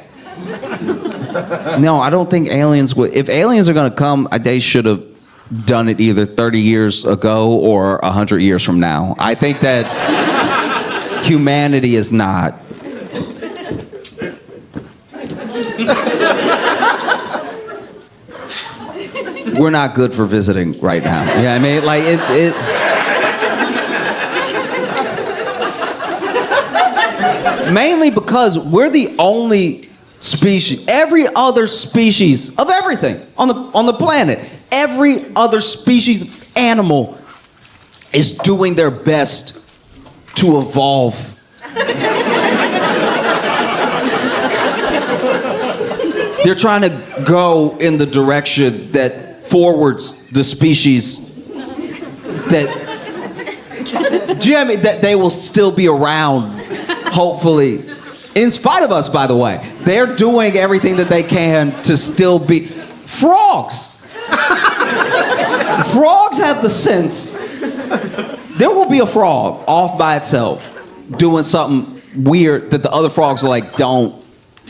Speaker 4: No, I don't think aliens would. If aliens are gonna come, they should have done it either 30 years ago or 100 years from now. I think that humanity is not. We're not good for visiting right now. You know what I mean? Like mainly because we're the only species. Every other species of everything on the planet, every other species of animal is doing their best to evolve. They're trying to go in the direction that forwards the species that, do you know what I mean? That they will still be around, hopefully. In spite of us, by the way. They're doing everything that they can to still be. Frogs! Frogs have the sense. There will be a frog off by itself doing something weird that the other frogs are like, don't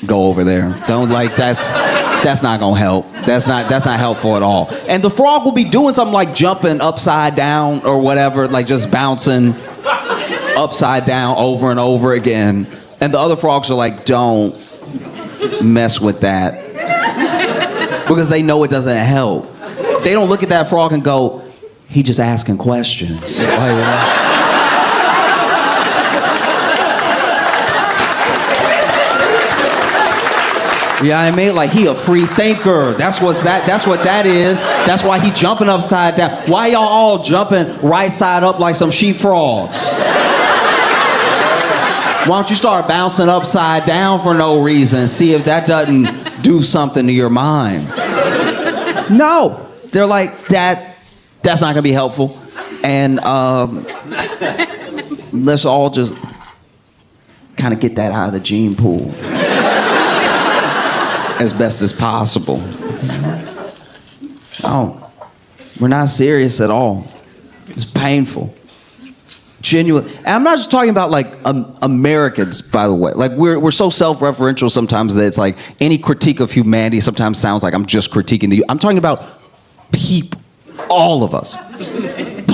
Speaker 4: go over there. Don't that's not gonna help. That's not helpful at all. And the frog will be doing something like jumping upside down or whatever, like just bouncing upside down over and over again. And the other frogs are like, don't mess with that. Because they know it doesn't help. They don't look at that frog and go, he just asking questions. Yeah, I mean, like he a free thinker. That's what that is. That's why he jumping upside down. Why y'all all jumping right side up like some sheep frogs? Why don't you start bouncing upside down for no reason? See if that doesn't do something to your mind. No, they're like that's not gonna be helpful. And let's all just kind of get that out of the gene pool as best as possible. No, we're not serious at all. It's painful. Genuine. And I'm not just talking about like Americans, by the way. Like we're so self-referential sometimes that it's like any critique of humanity sometimes sounds like I'm just critiquing I'm talking about people, all of us,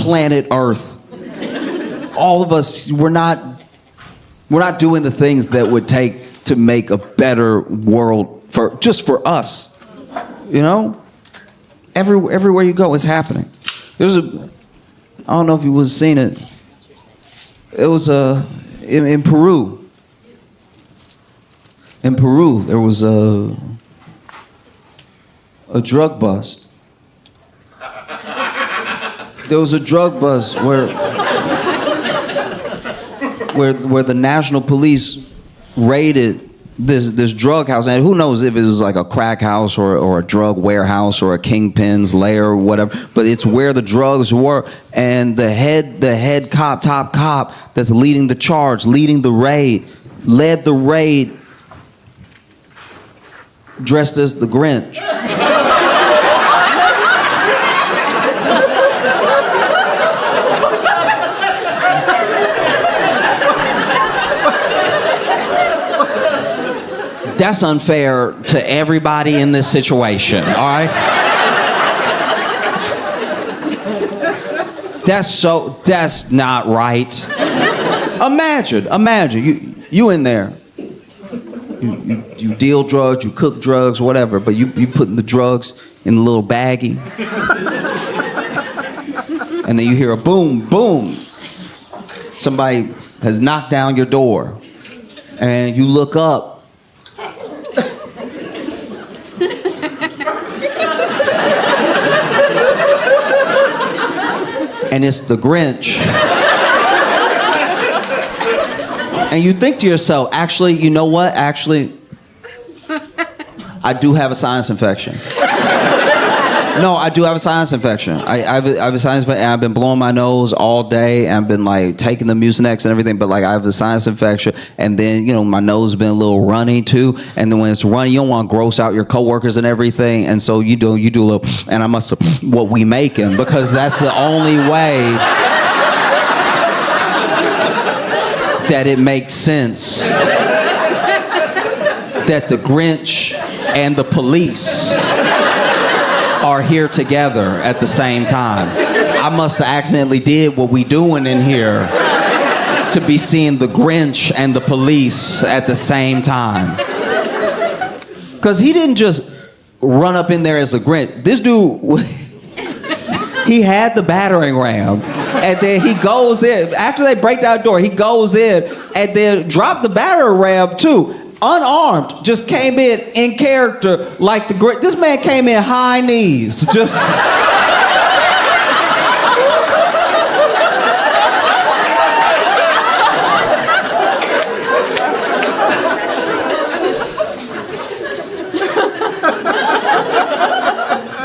Speaker 4: planet Earth. All of us, we're not doing the things that would take to make a better world for us. You know? Everywhere you go, it's happening. I don't know if you was seen it. It was in Peru. In Peru, there was a drug bust. There was a drug bust where the national police raided this drug house, and who knows if it was like a crack house or a drug warehouse or a kingpin's lair or whatever, but it's where the drugs were. And the head cop, top cop that's leading the charge, leading the raid, led the raid dressed as the Grinch. That's unfair to everybody in this situation, all right? That's not right. Imagine, You in there. You deal drugs, you cook drugs, whatever, but you putting the drugs in a little baggie. And then you hear a boom, boom. Somebody has knocked down your door. And you look up. And it's the Grinch. And you think to yourself, actually, you know what? Actually, I do have a sinus infection. No, I do have a sinus infection. I have a sinus infection, and I've been blowing my nose all day, and I've been like taking the Mucinex and everything, but like I have a sinus infection, and then, you know, my nose has been a little runny too, and then when it's runny, you don't want to gross out your coworkers and everything, and so you do a little, and I must have what we making, because that's the only way that it makes sense that the Grinch and the police are here together at the same time. I must have accidentally did what we doing in here to be seeing the Grinch and the police at the same time. Because he didn't just run up in there as the Grinch. This dude, he had the battering ram, and then he goes in. After they break down the door, he goes in and then dropped the battering ram too. Unarmed, just came in character like the great. This man came in high knees, just.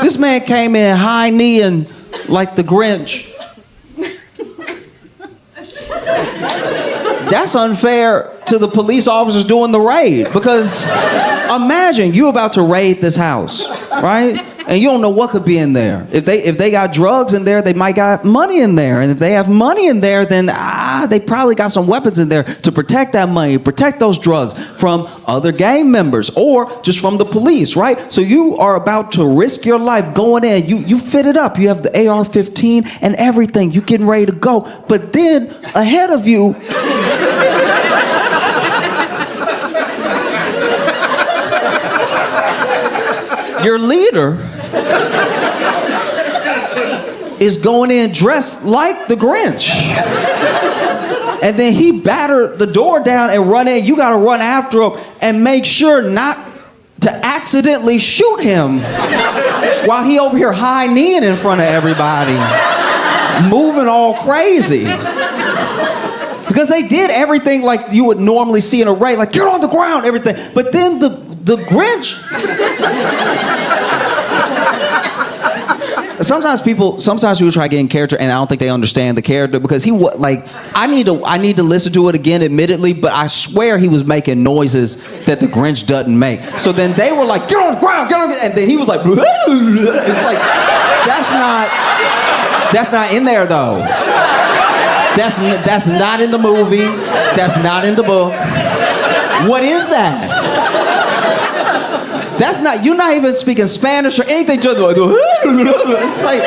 Speaker 4: This man came in high kneeing like the Grinch. That's unfair to the police officers doing the raid, because imagine you about to raid this house, right? And you don't know what could be in there. If they got drugs in there, they might got money in there. And if they have money in there, then they probably got some weapons in there to protect that money, protect those drugs from other gang members or just from the police, right? So you are about to risk your life going in. You fit it up. You have the AR-15 and everything. You getting ready to go. But then ahead of you, your leader is going in dressed like the Grinch. And then he battered the door down and run in. You gotta run after him and make sure not to accidentally shoot him while he over here high kneeing in front of everybody, moving all crazy. Because they did everything like you would normally see in a raid, like get on the ground, everything. But then the Grinch. Sometimes people try to get in character, and I don't think they understand the character, because I need to listen to it again, admittedly, but I swear he was making noises that the Grinch doesn't make. So then they were like, get on the ground, get on the, and then he was like, it's like, that's not in there though. That's not in the movie. That's not in the book. What is that? That's not, you're not even speaking Spanish or anything. Just like, it's like,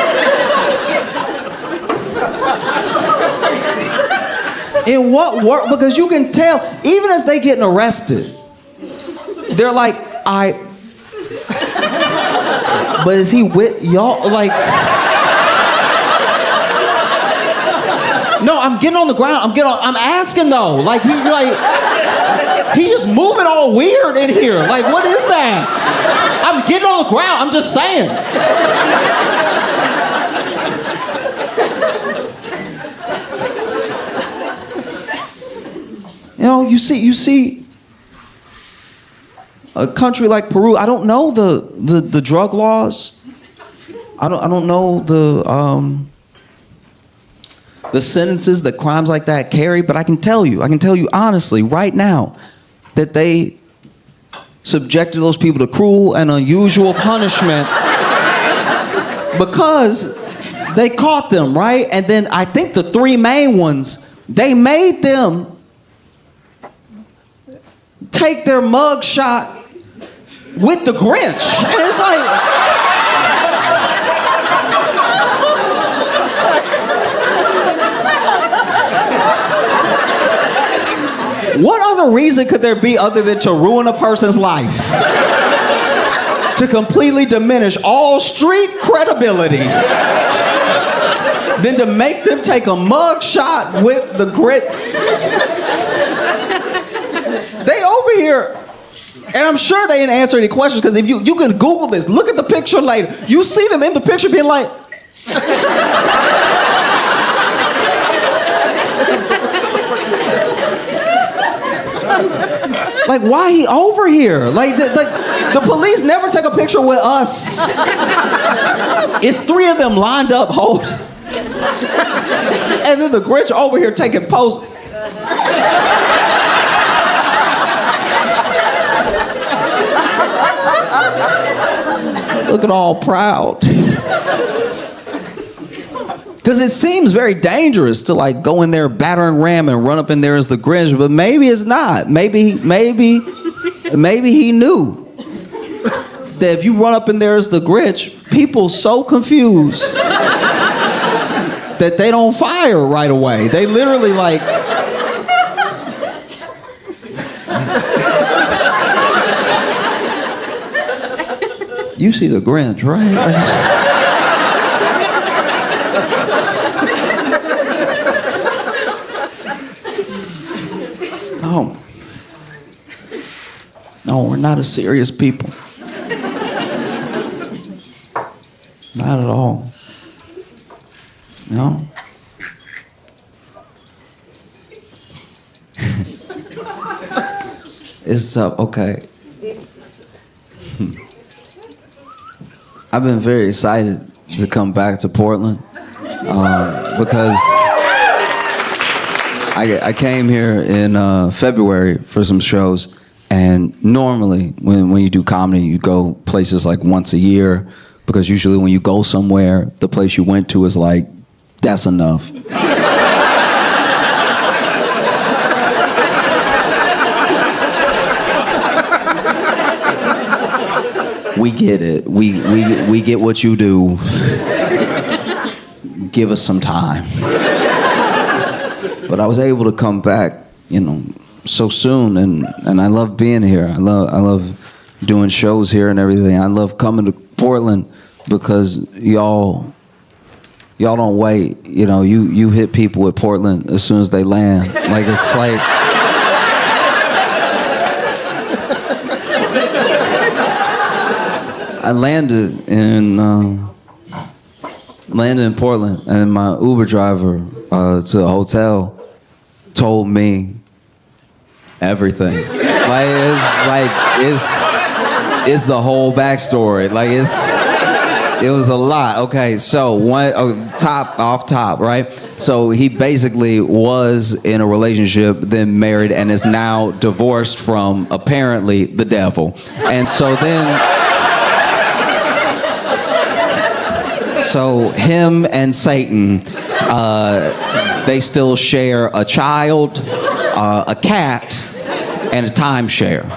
Speaker 4: in what work? Because you can tell, even as they getting arrested, they're like, but is he with y'all? Like, no, I'm getting on the ground. I'm asking though. Like he's just moving all weird in here. Like, what is that? I'm getting on the ground. I'm just saying. You know, you see a country like Peru. I don't know the drug laws. I don't know the sentences that crimes like that carry, but I can tell you honestly right now that they subjected those people to cruel and unusual punishment because they caught them, right? And then I think the three main ones, they made them take their mug shot with the Grinch. And it's like, What other reason could there be other than to ruin a person's life? To completely diminish all street credibility. Than to make them take a mug shot with the grit. They over here, and I'm sure they didn't answer any questions, because if you can Google this, look at the picture later. You see them in the picture being like, like, why he over here? Like the police never take a picture with us. It's 3 of them lined up holding. And then the Grinch over here taking pose. Looking all proud. Because it seems very dangerous to like go in there, battering ram, and run up in there as the Grinch, but maybe it's not. Maybe he knew that if you run up in there as the Grinch, people so confused that they don't fire right away. They literally like... You see the Grinch, right? No, we're not a serious people. Not at all. No. It's okay. I've been very excited to come back to Portland because I came here in February for some shows, and normally when you do comedy, you go places like once a year, because usually when you go somewhere, the place you went to is like, that's enough. We get it. We get what you do. Give us some time. But I was able to come back, so soon, and I love being here. I love doing shows here and everything. I love coming to Portland because y'all don't wait. You hit people with Portland as soon as they land. Like, it's like... I landed in Portland, and my Uber driver to the hotel told me everything. It's the whole backstory. It was a lot. Okay, so top, right? So he basically was in a relationship, then married, and is now divorced from apparently the devil. And so then... So him and Satan, they still share a child, a cat, and a timeshare.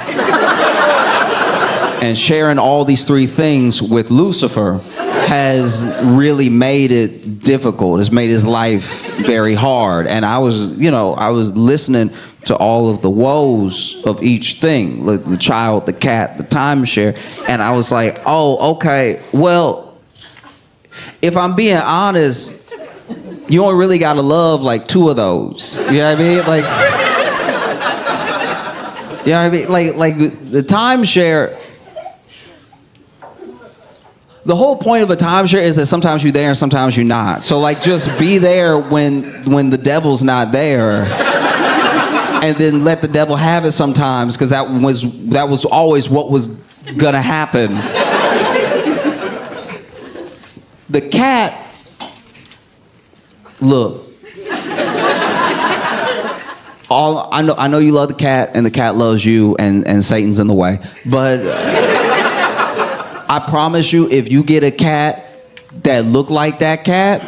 Speaker 4: And sharing all these 3 things with Lucifer has really made it difficult. It's made his life very hard. And I was listening to all of the woes of each thing, like the child, the cat, the timeshare, and I was like, oh, okay, well, if I'm being honest, you only really gotta love like 2 of those. You know what I mean? Like the timeshare. The whole point of a timeshare is that sometimes you're there and sometimes you're not. So like, just be there when the devil's not there, and then let the devil have it sometimes, because that was always what was gonna happen. The cat, look. I know you love the cat, and the cat loves you, and Satan's in the way. But I promise you, if you get a cat that look like that cat,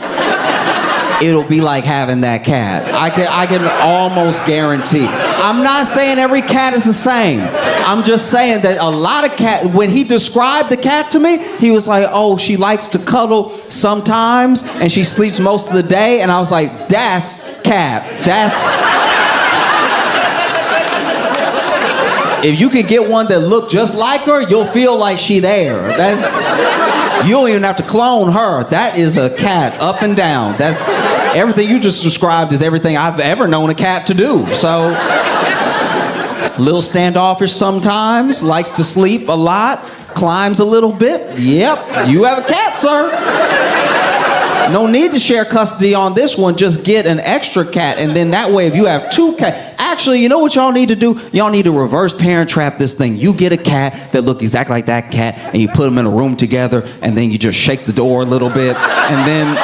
Speaker 4: it'll be like having that cat. I can almost guarantee. I'm not saying every cat is the same. I'm just saying that a lot of cats, when he described the cat to me, he was like, oh, she likes to cuddle sometimes, and she sleeps most of the day. And I was like, that's cat. If you could get one that looked just like her, you'll feel like she there. You don't even have to clone her. That is a cat up and down. That's everything you just described is everything I've ever known a cat to do. So, little standoffish sometimes, likes to sleep a lot, climbs a little bit. Yep, you have a cat, sir. No need to share custody on this one. Just get an extra cat, and then that way, if you have two cats, actually, you know what y'all need to do? Y'all need to reverse parent trap this thing. You get a cat that look exactly like that cat, and you put them in a room together, and then you just shake the door a little bit, and then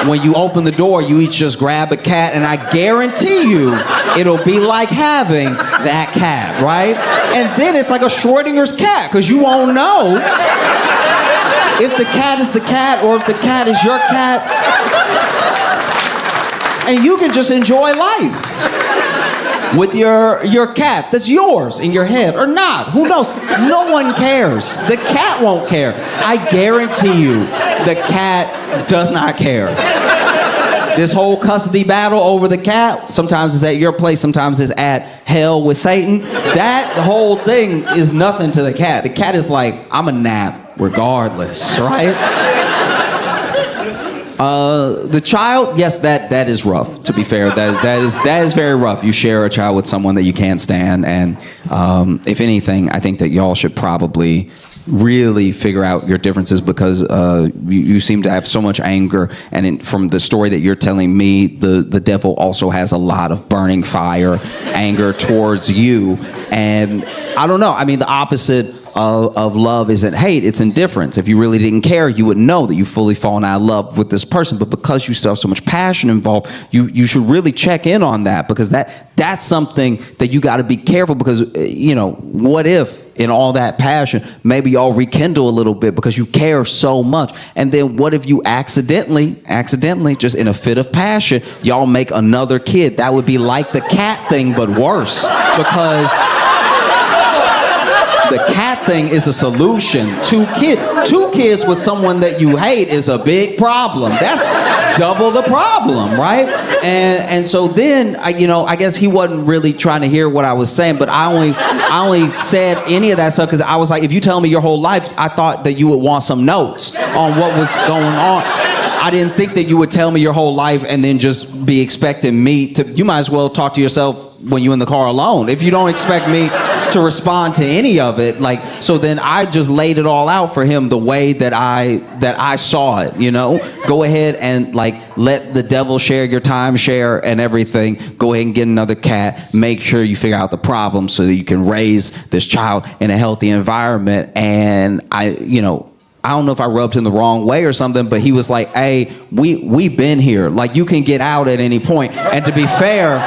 Speaker 4: when you open the door, you each just grab a cat, and I guarantee you, it'll be like having that cat, right? And then it's like a Schrodinger's cat, because you won't know if the cat is the cat or if the cat is your cat. And you can just enjoy life with your cat that's yours in your head or not. Who knows? No one cares. The cat won't care. I guarantee you, the cat does not care. This whole custody battle over the cat, sometimes it's at your place, sometimes it's at hell with Satan. That whole thing is nothing to the cat. The cat is like, I'm a nap regardless, right? The child, yes, that is rough, to be fair. That is very rough. You share a child with someone that you can't stand, and if anything, I think that y'all should probably really figure out your differences, because you seem to have so much anger, and from the story that you're telling me, the devil also has a lot of burning fire, anger towards you, and I don't know. I mean, the opposite of love isn't hate, it's indifference. If you really didn't care, you would know that you've fully fallen out of love with this person, but because you still have so much passion involved, you should really check in on that, because that's something that you got to be careful, because what if in all that passion maybe y'all rekindle a little bit because you care so much, and then what if you accidentally just in a fit of passion y'all make another kid? That would be like the cat thing but worse, because the cat thing is a solution. Two kids with someone that you hate is a big problem. That's double the problem, right? And so then I guess he wasn't really trying to hear what I was saying, but I only said any of that stuff because I was like, if you tell me your whole life, I thought that you would want some notes on what was going on. I didn't think that you would tell me your whole life and then just be expecting me to. You might as well talk to yourself when you're in the car alone. If you don't expect me to respond to any of it, so then I just laid it all out for him the way that I saw it, Go ahead and let the devil share your timeshare and everything. Go ahead and get another cat. Make sure you figure out the problem so that you can raise this child in a healthy environment. And I don't know if I rubbed him the wrong way or something, but he was like, hey, we've been here. You can get out at any point. And to be fair,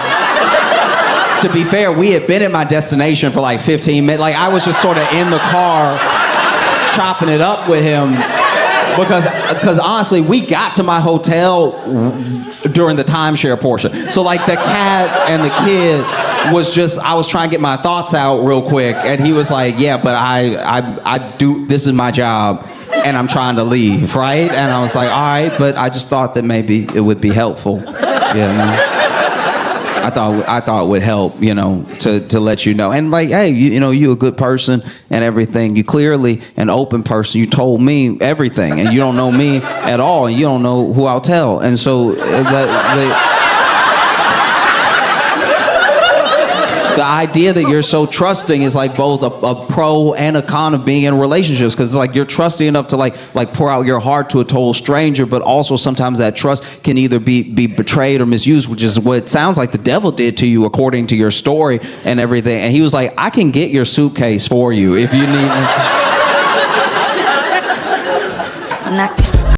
Speaker 4: we had been at my destination for 15 minutes. I was just sort of in the car chopping it up with him because honestly, we got to my hotel during the timeshare portion. So the cat and the kid was just, I was trying to get my thoughts out real quick, and he was like, yeah, but I do, this is my job. And I'm trying to leave, right? And I was like, all right, but I just thought that maybe it would be helpful. I thought it would help, to let you know. And hey, you a good person and everything. You clearly an open person. You told me everything, and you don't know me at all, and you don't know who I'll tell. And so the idea that you're so trusting is both a pro and a con of being in relationships, because you're trusting enough to pour out your heart to a total stranger, but also sometimes that trust can either be betrayed or misused, which is what it sounds like the devil did to you according to your story and everything. And he was like, I can get your suitcase for you if you need.